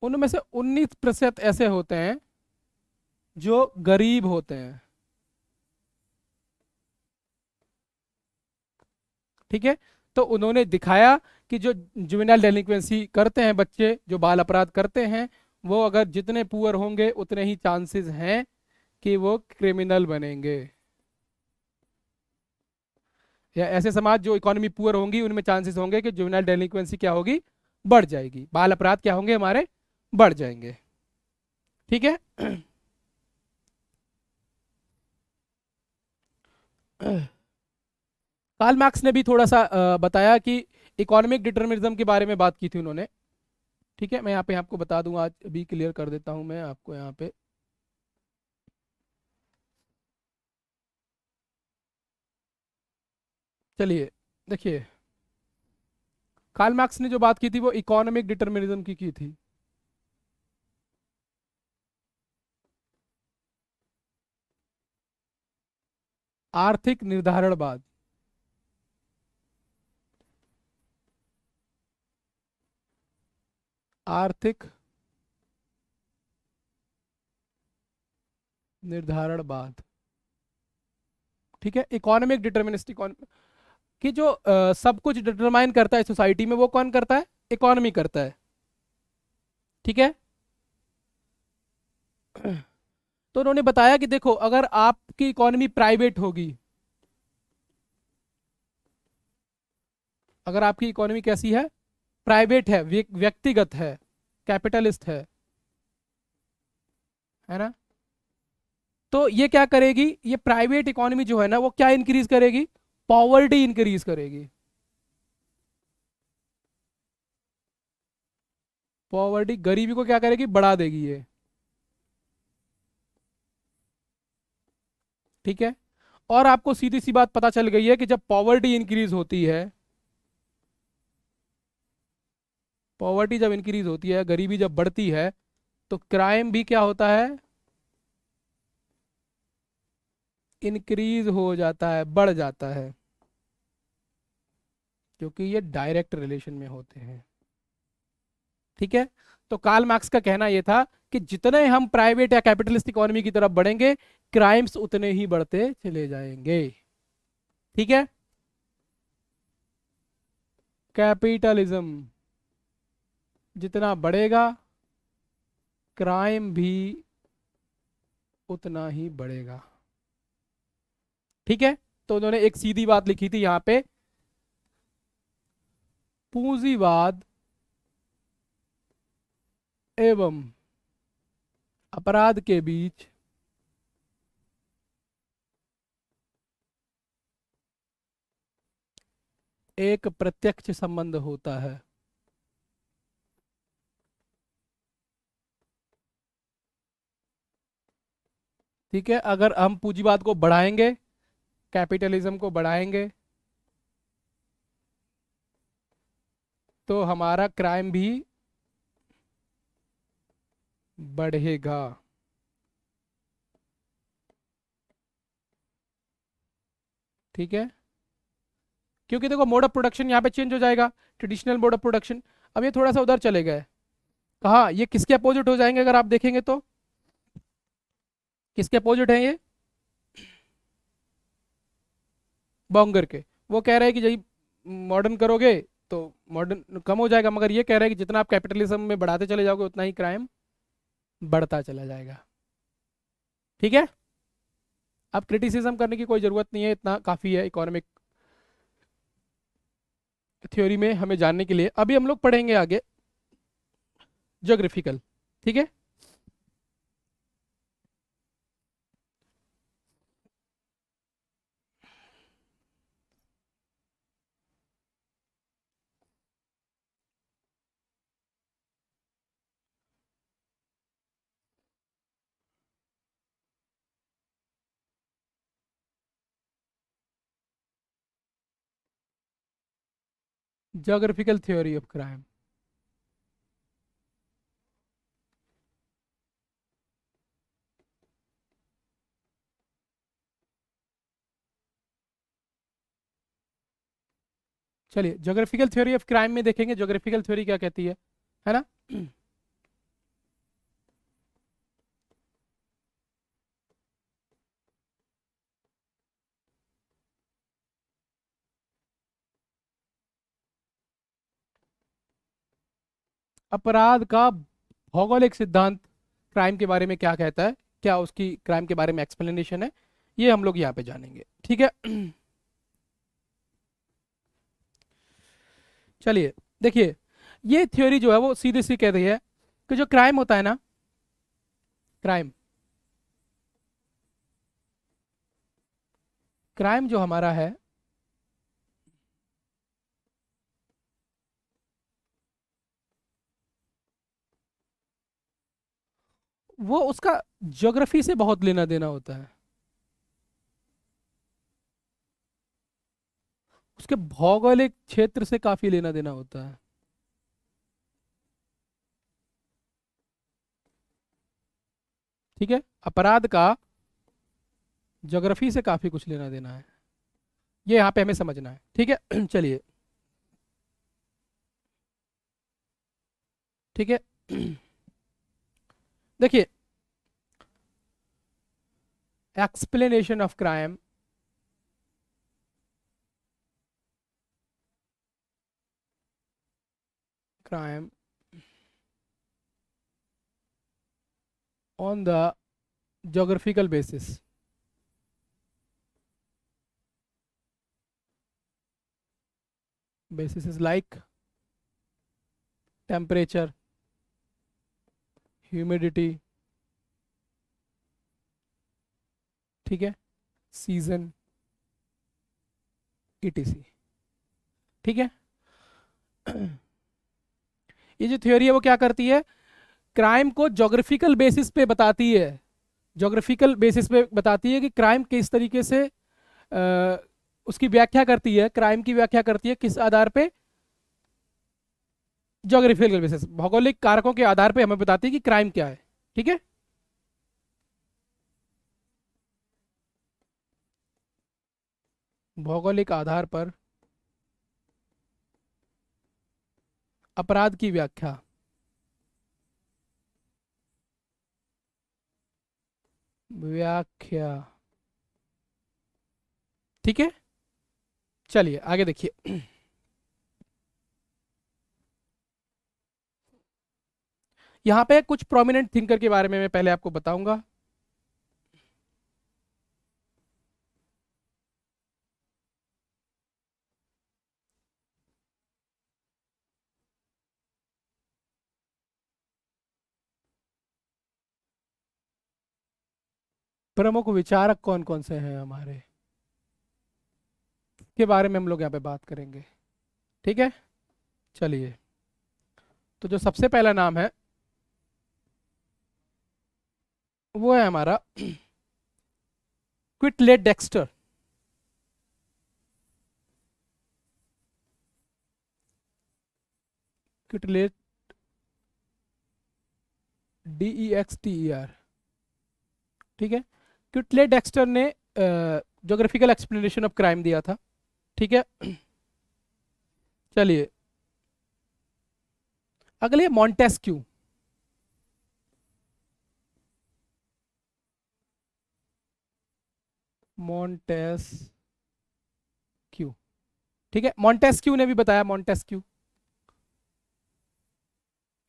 A: उनमें से 19% ऐसे होते हैं जो गरीब होते हैं। ठीक है। तो उन्होंने दिखाया कि जो जुवेनाइल डेलिक्वेंसी करते हैं बच्चे, जो बाल अपराध करते हैं, वो अगर जितने पुअर होंगे उतने ही चांसेस हैं कि वो क्रिमिनल बनेंगे, या ऐसे समाज जो इकोनॉमी पुअर होंगी उनमें चांसेस होंगे कि जुवेनाइल डेलिक्वेंसी क्या होगी, बढ़ जाएगी, बाल अपराध क्या होंगे हमारे, बढ़ जाएंगे। ठीक है। कार्ल मार्क्स ने भी थोड़ा सा बताया कि इकोनॉमिक डिटर्मिनिज्म के बारे में बात की थी उन्होंने। ठीक है, मैं यहाँ पे आपको बता दूंगा, आज अभी क्लियर कर देता हूँ मैं आपको यहाँ पे। चलिए देखिए, कार्ल मार्क्स ने जो बात की थी वो इकोनॉमिक डिटर्मिनिज्म की थी। आर्थिक निर्धारणवाद। आर्थिक निर्धारणवाद। ठीक है, इकोनॉमिक डिटर्मिनिस्टिक कि जो सब कुछ डिटरमाइन करता है सोसाइटी में वो कौन करता है, इकोनॉमी करता है। ठीक है। तो उन्होंने बताया कि देखो, अगर आपकी इकोनॉमी प्राइवेट होगी, अगर आपकी इकोनॉमी कैसी है, प्राइवेट है, व्यक्तिगत है, कैपिटलिस्ट है ना, तो ये क्या करेगी, ये प्राइवेट इकोनॉमी जो है ना वो क्या इंक्रीज करेगी, पॉवर्टी इंक्रीज करेगी। पॉवर्टी, गरीबी को क्या करेगी, बढ़ा देगी ये। ठीक है। और आपको सीधी सी बात पता चल गई है कि जब पॉवर्टी इंक्रीज होती है, पॉवर्टी जब इंक्रीज होती है, गरीबी जब बढ़ती है, तो क्राइम भी क्या होता है, इंक्रीज हो जाता है, बढ़ जाता है, क्योंकि ये डायरेक्ट रिलेशन में होते हैं। ठीक है। तो कार्ल मार्क्स का कहना यह था कि जितने हम प्राइवेट या कैपिटलिस्ट इकोनॉमी की तरफ बढ़ेंगे, क्राइम्स उतने ही बढ़ते चले जाएंगे। ठीक है। कैपिटलिज्म जितना बढ़ेगा, क्राइम भी उतना ही बढ़ेगा। ठीक है। तो उन्होंने एक सीधी बात लिखी थी यहां पे, पूंजीवाद एवं अपराध के बीच एक प्रत्यक्ष संबंध होता है। ठीक है, अगर हम पूंजीवाद को बढ़ाएंगे, कैपिटलिज्म को बढ़ाएंगे, तो हमारा क्राइम भी बढ़ेगा। ठीक है, क्योंकि देखो मोड ऑफ प्रोडक्शन यहाँ पे चेंज हो जाएगा, ट्रेडिशनल मोड ऑफ प्रोडक्शन। अब ये थोड़ा सा उधर चले गए, कहा ये किसके अपोजिट हो जाएंगे, अगर आप देखेंगे तो किसके अपोजिट है ये, बॉन्गर के। वो कह रहे हैं कि यही मॉडर्न करोगे तो मॉडर्न कम हो जाएगा, मगर ये कह रहे हैं कि जितना आप कैपिटलिज्म में बढ़ाते चले जाओगे उतना ही क्राइम बढ़ता चला जाएगा। ठीक है। अब क्रिटिसिज्म करने की कोई ज़रूरत नहीं है, इतना काफ़ी है इकोनॉमिक थ्योरी में हमें जानने के लिए। अभी हम लोग पढ़ेंगे आगे ज्योग्राफिकल। ठीक है। Geographical theory of crime. चलिए ज्योग्राफिकल थ्योरी ऑफ क्राइम में देखेंगे ज्योग्राफिकल थ्योरी क्या कहती है ना। अपराध का भौगोलिक सिद्धांत क्राइम के बारे में क्या कहता है, क्या उसकी क्राइम के बारे में एक्सप्लेनेशन है, ये हम लोग यहाँ पे जानेंगे, ठीक है। चलिए देखिए, ये थ्योरी जो है वो सीधी सी कह रही है कि जो क्राइम होता है ना, क्राइम क्राइम जो हमारा है वो उसका ज्योग्राफी से बहुत लेना देना होता है, उसके भौगोलिक क्षेत्र से काफी लेना देना होता है, ठीक है। अपराध का ज्योग्राफी से काफी कुछ लेना देना है, ये यहाँ पे हमें समझना है, ठीक है। चलिए, ठीक है। देखिए, explanation of crime, crime on the geographical basis, basis is like temperature, humidity, ठीक है, सीजन, etc, ठीक है। ये जो थ्योरी है वो क्या करती है, क्राइम को ज्योग्राफिकल बेसिस पे बताती है, ज्योग्राफिकल बेसिस पे बताती है कि क्राइम किस तरीके से उसकी व्याख्या करती है, क्राइम की व्याख्या करती है किस आधार पे, ज्योग्राफिकल बेसिस, भौगोलिक कारकों के आधार पे हमें बताती है कि क्राइम क्या है, ठीक है। भौगोलिक आधार पर अपराध की व्याख्या, व्याख्या, ठीक है। चलिए आगे देखिए। यहाँ पे कुछ प्रोमिनेंट थिंकर के बारे में मैं पहले आपको बताऊंगा। प्रमुख विचारक कौन कौन से हैं हमारे, के बारे में हम लोग यहाँ पे बात करेंगे, ठीक है। चलिए, तो जो सबसे पहला नाम है वो है हमारा क्विटलेट डेक्स्टर, क्विटलेट, DEXTER, ठीक है। क्विटलेट डेक्स्टर ने ज्योग्राफिकल एक्सप्लेनेशन ऑफ क्राइम दिया था, ठीक है। चलिए, अगले मॉन्टेस्क्यू, मॉन्टेस्क्यू, ठीक है। मॉन्टेस्क्यू ने भी बताया, मॉन्टेस्क्यू,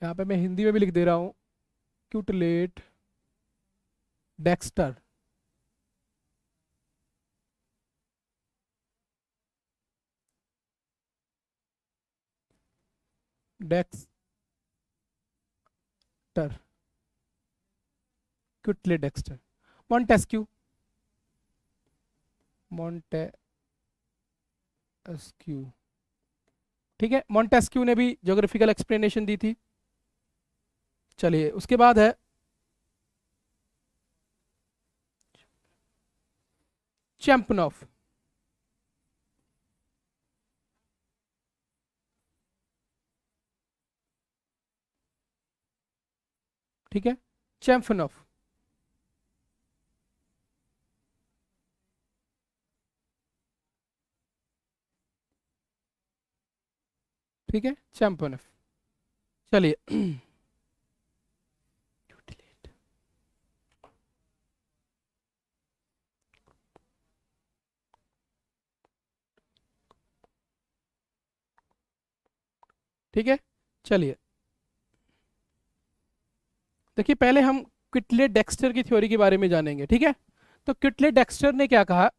A: यहाँ पे मैं हिंदी में भी लिख दे रहा हूँ, Quetelet Dexter, Dexter, Quetelet Dexter, Montesquieu, Montesquieu, ठीक है। मॉन्टेस्क्यू ने भी ज्योग्राफिकल एक्सप्लेनेशन दी थी। चलिए, उसके बाद है चैंपनॉफ, ठीक है, चैंपनॉफ, ठीक है, चैंपनॉफ। चलिए, ठीक है। चलिए देखिए, पहले हम किटले डेक्स्टर की थ्योरी के बारे में जानेंगे, ठीक है। तो किटले डेक्स्टर ने क्या कहा,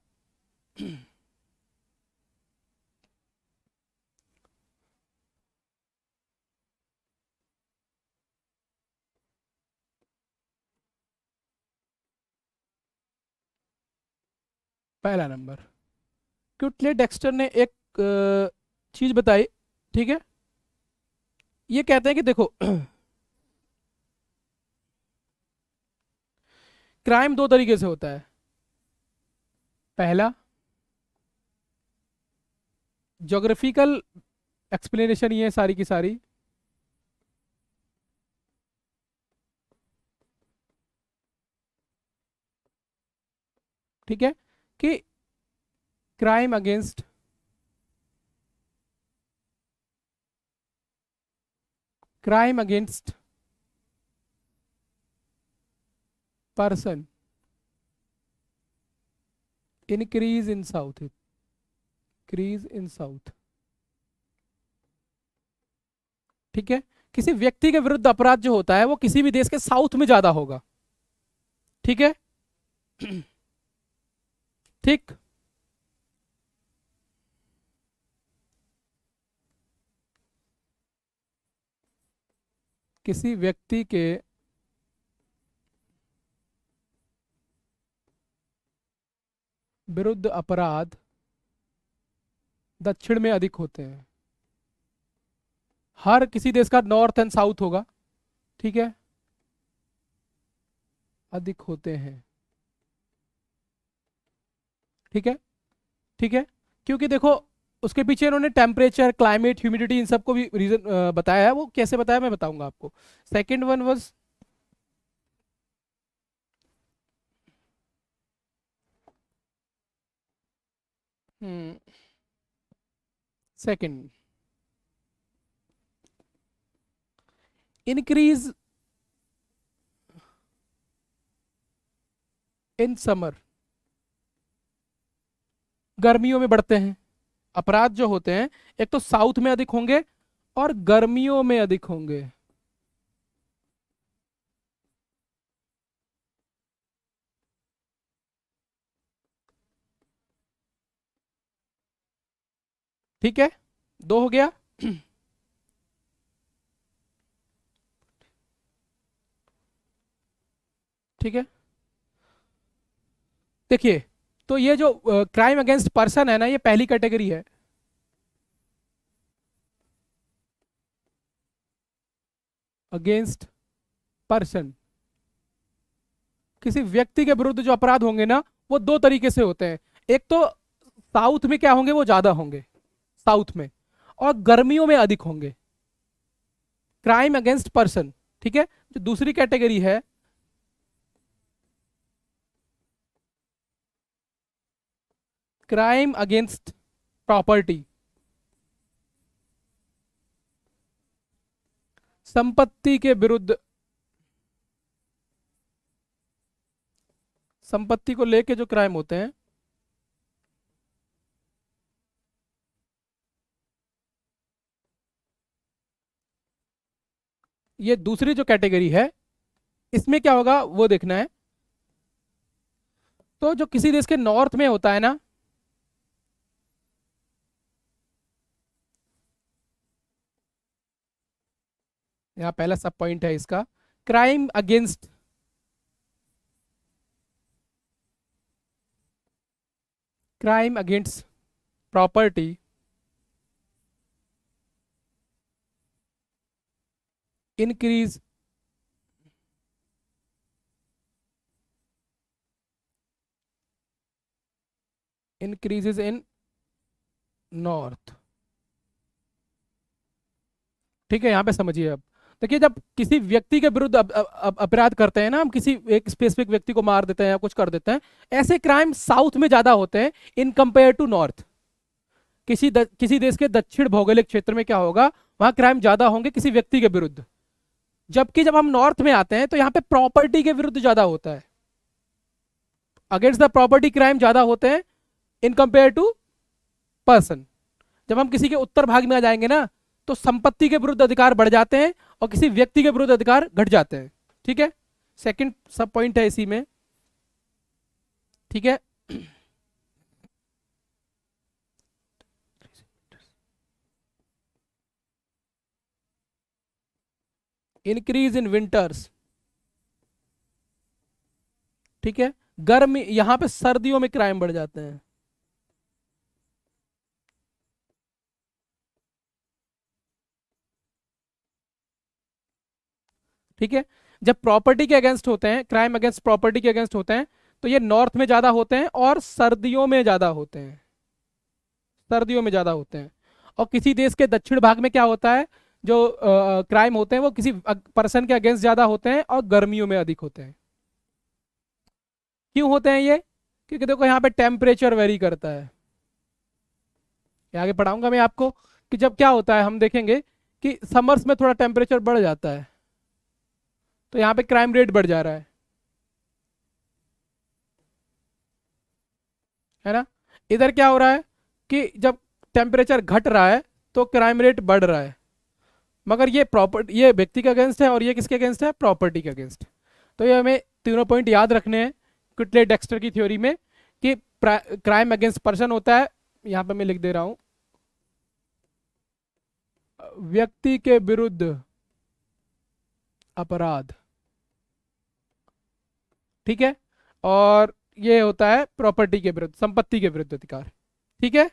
A: पहला नंबर, किटले डेक्स्टर ने एक चीज बताई, ठीक है। ये कहते हैं कि देखो क्राइम दो तरीके से होता है। पहला, ज्योग्राफिकल एक्सप्लेनेशन, ये है सारी की सारी। ठीक है, कि crime against person increase in south, ठीक है। किसी व्यक्ति के विरुद्ध अपराध जो होता है वो किसी भी देश के साउथ में ज्यादा होगा, ठीक है। ठीक, किसी व्यक्ति के विरुद्ध अपराध दक्षिण में अधिक होते हैं। हर किसी देश का नॉर्थ एंड साउथ होगा, ठीक है, अधिक होते हैं, ठीक है, ठीक है। क्योंकि देखो उसके पीछे इन्होंने टेम्परेचर, क्लाइमेट, ह्यूमिडिटी, इन सबको भी रीजन बताया है। वो कैसे बताया मैं बताऊंगा आपको। Second one was, second, increase in summer, गर्मियों में बढ़ते हैं अपराध जो होते हैं। एक तो साउथ में अधिक होंगे और गर्मियों में अधिक होंगे। ठीक है, दो हो गया। ठीक है, देखिए, तो ये जो क्राइम अगेंस्ट पर्सन है ना, ये पहली कैटेगरी है। अगेंस्ट पर्सन, किसी व्यक्ति के विरुद्ध जो अपराध होंगे ना, वो दो तरीके से होते हैं। एक तो साउथ में क्या होंगे, वो ज्यादा होंगे साउथ में, और गर्मियों में अधिक होंगे। क्राइम अगेंस्ट पर्सन, ठीक है। जो दूसरी कैटेगरी है, क्राइम अगेंस्ट प्रॉपर्टी, संपत्ति के विरुद्ध, संपत्ति को लेके जो क्राइम होते हैं, ये दूसरी जो कैटेगरी है। इसमें क्या होगा वो देखना है। तो जो किसी देश के नॉर्थ में होता है ना, यहां पहला सब पॉइंट है इसका, crime against property increase increases इन नॉर्थ। ठीक है, यहां पे समझिए। अब देखिए, जब किसी व्यक्ति के विरुद्ध अपराध करते हैं ना, हम किसी एक स्पेसिफिक व्यक्ति को मार देते हैं या कुछ कर देते हैं, ऐसे क्राइम साउथ में ज्यादा होते हैं इन कंपेयर टू नॉर्थ। किसी देश के दक्षिण भौगोलिक क्षेत्र में क्या होगा, वहां क्राइम ज्यादा होंगे किसी व्यक्ति के विरुद्ध। जबकि जब हम नॉर्थ में आते हैं तो यहाँ पे प्रॉपर्टी के विरुद्ध ज्यादा होता है, अगेंस्ट द प्रॉपर्टी क्राइम ज्यादा होते हैं इन कंपेयर टू पर्सन। जब हम किसी के उत्तर भाग में आ जाएंगे ना, तो संपत्ति के विरुद्ध अधिकार बढ़ जाते हैं और किसी व्यक्ति के विरुद्ध अधिकार घट जाते हैं। ठीक है, सेकंड सब पॉइंट है इसी में, ठीक है। इंक्रीज इन विंटर्स, ठीक है। गर्मी, यहां पे सर्दियों में क्राइम बढ़ जाते हैं, ठीक है। जब प्रॉपर्टी के अगेंस्ट होते हैं, क्राइम अगेंस्ट प्रॉपर्टी के अगेंस्ट होते हैं, तो ये नॉर्थ में ज्यादा होते हैं और सर्दियों में ज्यादा होते हैं, सर्दियों में ज्यादा होते हैं। और किसी देश के दक्षिण भाग में क्या होता है, जो क्राइम होते हैं वो किसी पर्सन के अगेंस्ट ज्यादा होते हैं और गर्मियों में अधिक होते हैं। क्यों होते हैं ये? क्योंकि देखो यहाँ पे टेम्परेचर वेरी करता है। ये आगे पढ़ाऊंगा मैं आपको कि जब क्या होता है, हम देखेंगे कि समर्स में थोड़ा टेम्परेचर बढ़ जाता है तो यहाँ पे क्राइम रेट बढ़ जा रहा है ना। इधर क्या हो रहा है कि जब टेम्परेचर घट रहा है तो क्राइम रेट बढ़ रहा है, मगर ये प्रॉपर्टी, ये व्यक्ति के अगेंस्ट है और ये किसके अगेंस्ट है, प्रॉपर्टी के अगेंस्ट। तो ये हमें तीनों पॉइंट याद रखने हैं क्विटले डेक्स्टर की थ्योरी में कि क्राइम अगेंस्ट पर्सन होता है, यहाँ पे मैं लिख दे रहा हूं, व्यक्ति के विरुद्ध अपराध, ठीक है। और ये होता है प्रॉपर्टी के विरुद्ध, संपत्ति के विरुद्ध अधिकार, ठीक है।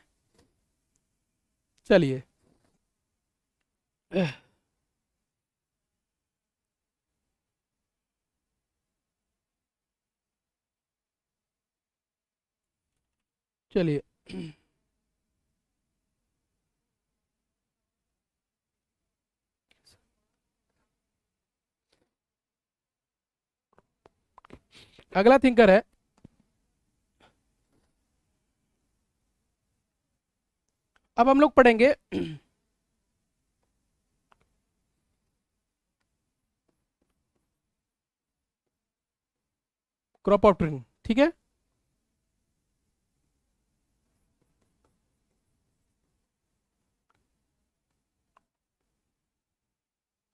A: चलिए चलिए अगला थिंकर है अब हम लोग पढ़ेंगे क्रॉपॉप्टरिन, ठीक है।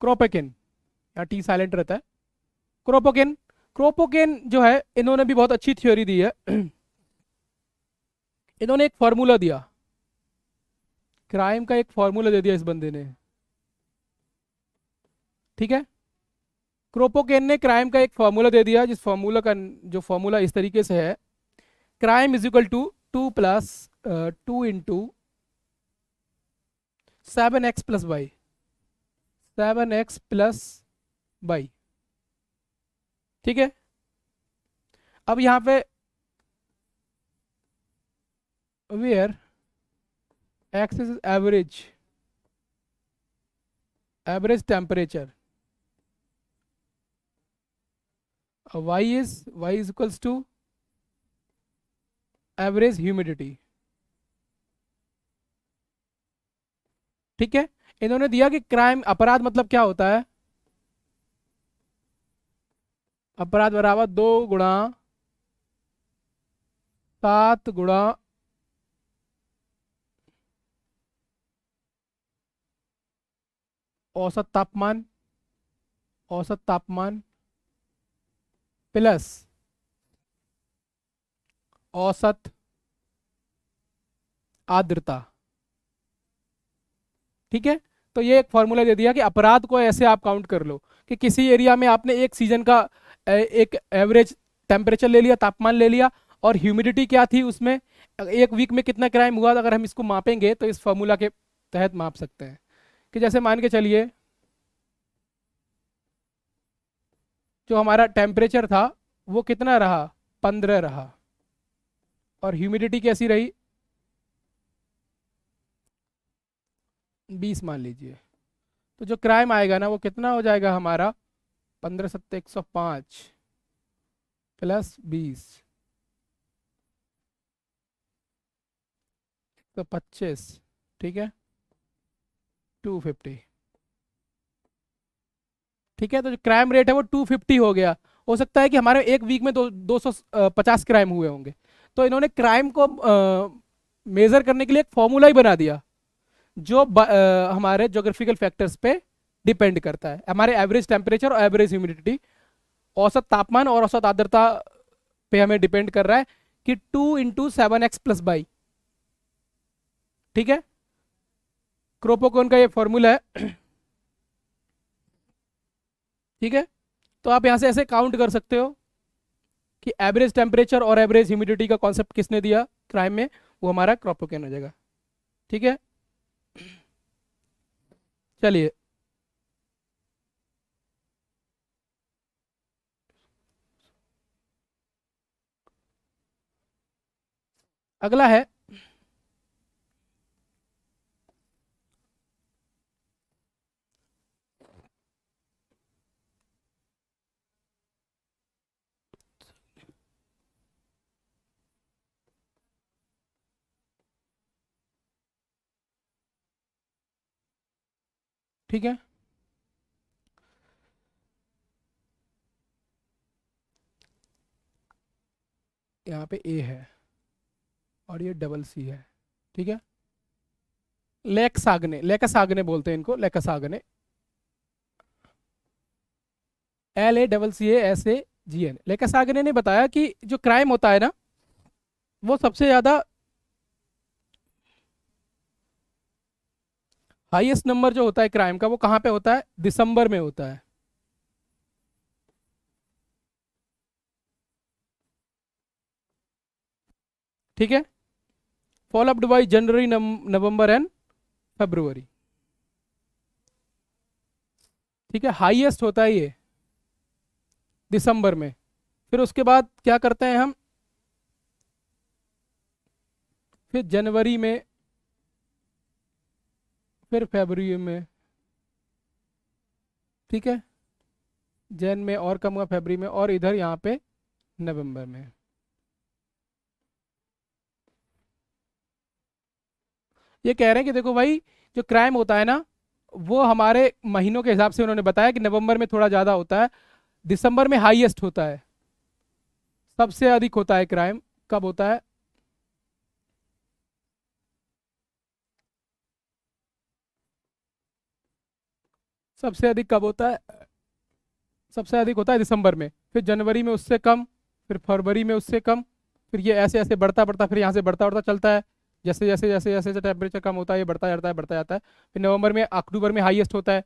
A: क्रोपोकेन, यहाँ टी साइलेंट रहता है। क्रोपोकेन, क्रोपोकेन जो है इन्होंने भी बहुत अच्छी थ्योरी दी है इन्होंने एक फॉर्मूला दिया, क्राइम का एक फॉर्मूला दे दिया इस बंदे ने, ठीक है। क्रोपोकेन ने क्राइम का एक फॉर्मूला दे दिया, जिस फॉर्मूला का जो फॉर्मूला इस तरीके से है, crime is equal to 2 + 2 × 7x + y, 7x + y, ठीक है। अब यहाँ पे where x is average, average temperature, y is equals to average humidity, ठीक है। इन्होंने दिया कि क्राइम, अपराध मतलब क्या होता है, अपराध बराबर 2 × 7 × औसत तापमान, औसत तापमान प्लस औसत आर्द्रता, ठीक है। तो ये एक फॉर्मूला दे दिया कि अपराध को ऐसे आप काउंट कर लो कि किसी एरिया में आपने एक सीजन का एक एवरेज टेम्परेचर ले लिया, तापमान ले लिया, और ह्यूमिडिटी क्या थी उसमें, एक वीक में कितना क्राइम हुआ, अगर हम इसको मापेंगे तो इस फॉर्मूला के तहत माप सकते हैं। कि जैसे मान के चलिए जो हमारा टेम्परेचर था वो कितना रहा, 15 रहा, और ह्यूमिडिटी कैसी रही, 20 मान लीजिए। तो जो क्राइम आएगा ना वो कितना हो जाएगा हमारा, 15 × 7 = 105 + 20 तो 25, ठीक है, 250, ठीक है। तो जो क्राइम रेट है वो 250 हो गया। हो सकता है कि हमारे एक वीक में 250 क्राइम हुए होंगे। तो इन्होंने क्राइम को मेजर करने के लिए एक फॉर्मूला ही बना दिया जो हमारे जोग्राफिकल फैक्टर्स पे डिपेंड करता है, हमारे एवरेज टेम्परेचर और एवरेज ह्यूमिडिटी औसत तापमान और औसत आर्द्रता पे हमें डिपेंड कर रहा है कि 2 × 7x + 22। ठीक है, क्रोपोकॉन का ये फॉर्मूला है। ठीक है, तो आप यहां से ऐसे काउंट कर सकते हो कि एवरेज टेम्परेचर और एवरेज ह्यूमिडिटी का कॉन्सेप्ट किसने दिया क्राइम में, वो हमारा क्रोपोकॉन हो जाएगा। ठीक है, चलिए अगला है ठीक है, यहाँ पे ए है और ये डबल सी है। ठीक है, लेक्सागने, लेकासागने बोलते हैं इनको, लेकासागने, LACCASAGN। लेकासागने ने बताया कि जो क्राइम होता है ना, वो सबसे ज्यादा हाईएस्ट नंबर जो होता है क्राइम का, वो कहाँ पे होता है, दिसंबर में होता है। ठीक है, फॉलोअप्ड बाई जनवरी, नवंबर एंड फरवरी। ठीक है, हाईएस्ट होता है ये दिसंबर में। फिर उसके बाद क्या करते हैं हम, फिर जनवरी में, फिर फरवरी में। ठीक है, जन में और कम हुआ, फरवरी में, और इधर यहाँ पे नवंबर में। ये कह रहे हैं कि देखो भाई, जो क्राइम होता है ना, वो हमारे महीनों के हिसाब से उन्होंने बताया कि नवंबर में थोड़ा ज़्यादा होता है, दिसंबर में हाईएस्ट होता है, सबसे अधिक होता है क्राइम। कब होता है, सबसे अधिक कब होता है, सबसे अधिक होता है दिसंबर में, फिर जनवरी में उससे कम, फिर फरवरी में उससे कम, फिर ये ऐसे ऐसे बढ़ता बढ़ता, फिर यहाँ से बढ़ता बढ़ता चलता है। जैसे जैसे जैसे जैसे जैसे टेम्परेचर कम होता है, ये बढ़ता जाता है, बढ़ता जाता है। फिर नवंबर में, अक्टूबर में हाईएस्ट होता है,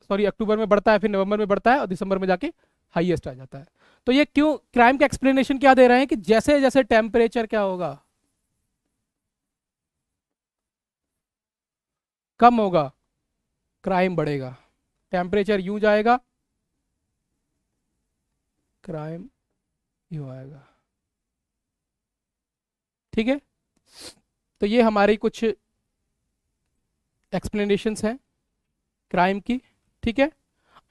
A: सॉरी अक्टूबर में बढ़ता है, फिर नवंबर में बढ़ता है, और दिसंबर में जाके हाईएस्ट आ जाता है। तो ये क्यों, क्राइम का एक्सप्लेनेशन क्या दे रहे हैं कि जैसे जैसे टेम्परेचर क्या होगा, कम होगा, क्राइम बढ़ेगा। टेम्परेचर यूं जाएगा, क्राइम यूं आएगा। ठीक है, तो ये हमारी कुछ एक्सप्लेनेशंस हैं क्राइम की। ठीक है,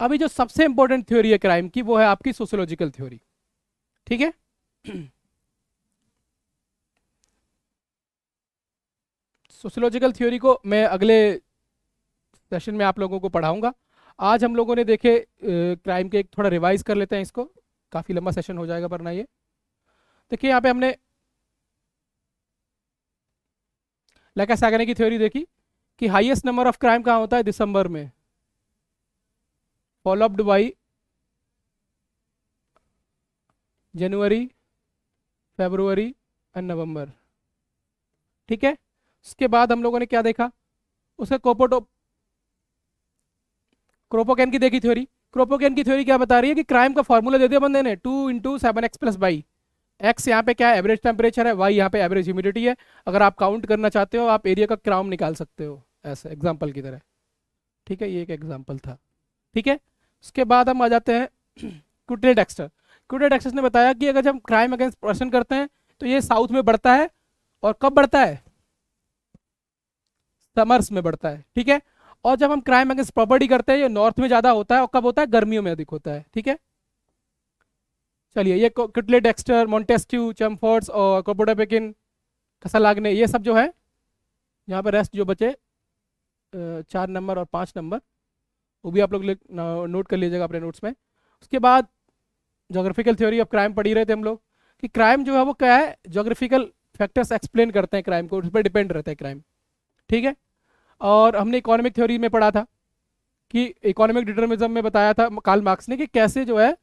A: अभी जो सबसे इंपॉर्टेंट थ्योरी है क्राइम की, वो है आपकी सोशियोलॉजिकल थ्योरी। ठीक है, सोशियोलॉजिकल थ्योरी को मैं अगले सेशन में आप लोगों को पढ़ाऊंगा। आज हम लोगों ने देखे क्राइम के, एक थोड़ा रिवाइज कर लेते हैं इसको, काफ़ी लंबा सेशन हो जाएगा वरना ये। देखिए यहाँ पे हमने लैकासागने की थ्योरी देखी कि हाईएस्ट नंबर ऑफ क्राइम कहाँ होता है, दिसंबर में, फॉलोअप्ड by January, February and November. ठीक है, उसके बाद हम लोगों ने क्या देखा, उसका क्रोपोकैन की देखी थ्योरी। क्रोपोकैन की थ्योरी क्या बता रही है कि क्राइम का फॉर्मूला दे दिया बंदे ने, 2 × 7x + 22। एक्स यहाँ पे क्या है, एवरेज टेम्परेचर है, वाई यहाँ पे एवरेज ह्यूमिडिटी है। अगर आप काउंट करना चाहते हो, आप एरिया का क्राउम निकाल सकते हो ऐसे एग्जाम्पल की तरह। ठीक है, ये एक एग्जाम्पल था। ठीक है, उसके बाद हम आ जाते हैं क्यूटे डेक्स्टर। क्यूटे डेक्स्टर ने बताया कि अगर जब क्राइम अगेंस्ट पर्सन करते हैं, तो ये साउथ में बढ़ता है, और कब बढ़ता है, समर्स में बढ़ता है। ठीक है, और जब हम क्राइम अगेंस्ट प्रॉपर्टी करते हैं, ये नॉर्थ में ज़्यादा होता है, और कब होता है, गर्मियों में अधिक होता है। ठीक है, चलिए ये क्यूटले डेक्स्टर, मोंटेस्क्यू, चैमफोर्ड्स और क्रोपोडोपेकिन, कसलागने, ये सब जो है, यहाँ पे रेस्ट जो बचे 4 नंबर और 5 नंबर, वो भी आप लोग नोट कर लीजिएगा अपने नोट्स में। उसके बाद जोग्राफिकल थ्योरी ऑफ क्राइम पढ़ी रहे थे हम लोग, कि क्राइम जो है वो क्या है, जोग्राफिकल फैक्टर्स एक्सप्लेन करते हैं क्राइम को, उस पर डिपेंड रहता है क्राइम। ठीक है, और हमने इकोनॉमिक थ्योरी में पढ़ा था कि इकोनॉमिक डिटर्मिज्म में बताया था कार्ल मार्क्स ने कि कैसे जो है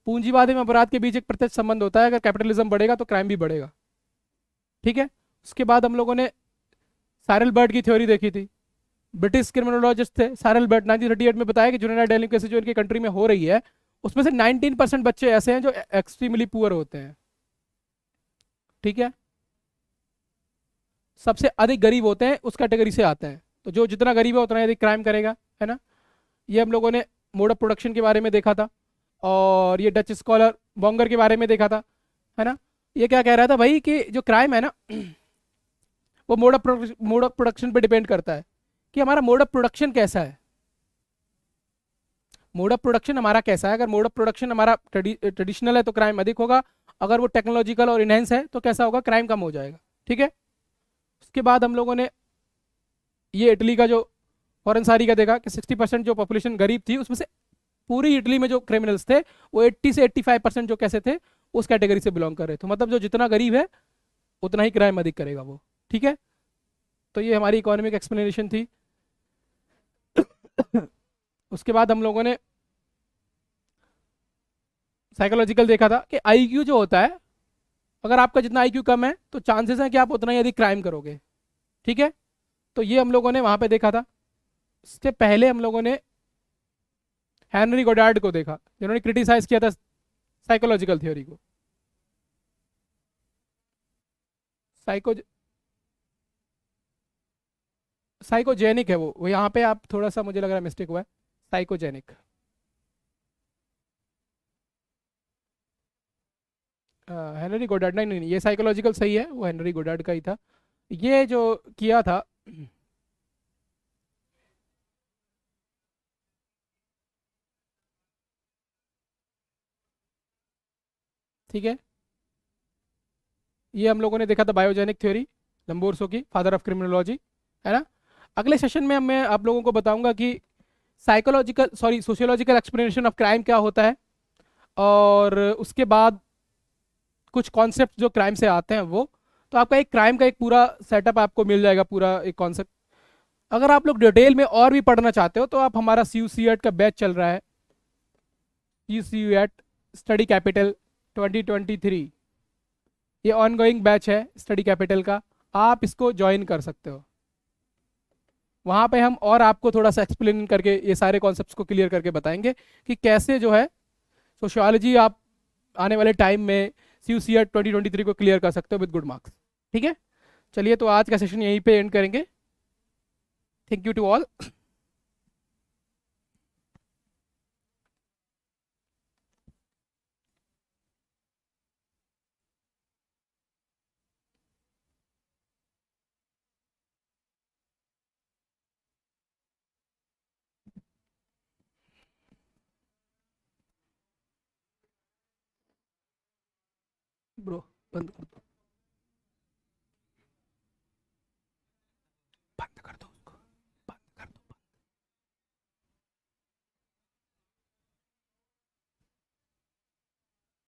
A: पूंजीवाद एवं अपराध के बीच एक प्रत्यक्ष संबंध होता है, अगर कैपिटलिज्म बढ़ेगा तो क्राइम भी बढ़ेगा। ठीक है। उसके बाद हम लोगों ने साइरल बर्ड की थ्योरी देखी थी। ब्रिटिश क्रिमिनोलॉजिस्ट थे साइरल बर्ड, 1938 में बताया कि जुवेनाइल डेलिंक्वेंसी जो इनकी कंट्री में हो रही है उसमें से 19% बच्चे ऐसे हैं जो एक्सट्रीमली पुअर होते हैं। ठीक है। सबसे अधिक गरीब होते हैं उस कैटेगरी से आते हैं, तो जो जितना गरीब है उतना अधिक क्राइम करेगा, है ना। ये हम लोगों ने मोड ऑफ प्रोडक्शन के बारे में देखा था, और ये डच स्कॉलर बॉन्गर के बारे में देखा था, है ना। ये क्या कह रहा था भाई कि जो क्राइम है ना वो मोड ऑफ प्रोडक्शन पे डिपेंड करता है कि हमारा मोड ऑफ प्रोडक्शन कैसा है। मोड ऑफ प्रोडक्शन हमारा कैसा है, अगर मोड ऑफ प्रोडक्शन हमारा ट्रेडिशनल है तो क्राइम अधिक होगा, अगर वो टेक्नोलॉजिकल और इनहेंस है तो कैसा होगा, क्राइम कम हो जाएगा। ठीक है। उसके बाद हम लोगों ने ये इटली का जो फॉरेंसारी का देखा कि 60% जो पॉपुलेशन गरीब थी उसमें से पूरी इटली में जो क्रिमिनल्स थे वो 80 से 85% जो कैसे थे, उस कैटेगरी से बिलोंग कर रहे थे। मतलब जो जितना गरीब है उतना ही क्राइम अधिक करेगा वो। ठीक है। तो ये हमारी इकोनॉमिक एक्सप्लेनेशन थी। उसके बाद हम लोगों ने साइकोलॉजिकल देखा था कि आईक्यू जो होता है, अगर आपका जितना आईक्यू कम है तो चांसेस हैं कि आप उतना ही अधिक क्राइम करोगे। ठीक है। तो ये हम लोगों ने वहां पे देखा था। इससे पहले हम लोगों ने हेनरी गोडार्ड को देखा, जिन्होंने क्रिटिसाइज किया था साइकोलॉजिकल थ्योरी को। साइको साइकोजेनिक है वो यहाँ पे आप थोड़ा सा मुझे लग रहा है मिस्टेक हुआ है, साइकोजेनिक। हेनरी गोडार्ड, नहीं नहीं नहीं, ये साइकोलॉजिकल सही है, वो हेनरी गोडार्ड का ही था। ये जो किया था ठीक है, ये हम लोगों ने देखा था बायोजेनिक थ्योरी, लंबोर्सो की, फादर ऑफ क्रिमिनोलॉजी, है ना। अगले सेशन में मैं आप लोगों को बताऊंगा कि psychological sorry sociological explanation of crime क्या होता है, और उसके बाद कुछ कॉन्सेप्ट जो क्राइम से आते हैं वो। तो आपका एक क्राइम का एक पूरा सेटअप आपको मिल जाएगा, पूरा एक कॉन्सेप्ट। अगर आप लोग डिटेल में और भी पढ़ना चाहते हो तो आप हमारा सी यू सी एट का बैच चल रहा है, सी सी यू एट स्टडी कैपिटल 2023, ये ऑनगोइंग बैच है स्टडी कैपिटल का, आप इसको ज्वाइन कर सकते हो। वहाँ पे हम और आपको थोड़ा सा एक्सप्लेन करके ये सारे कॉन्सेप्ट्स को क्लियर करके बताएंगे कि कैसे जो है सोशियोलॉजी आप आने वाले टाइम में सी यू सी एट 2023 को क्लियर कर सकते हो विद गुड मार्क्स। ठीक है। चलिए, तो आज का सेशन यहीं पे एंड करेंगे। Thank you to all. Bro बंद कर दो।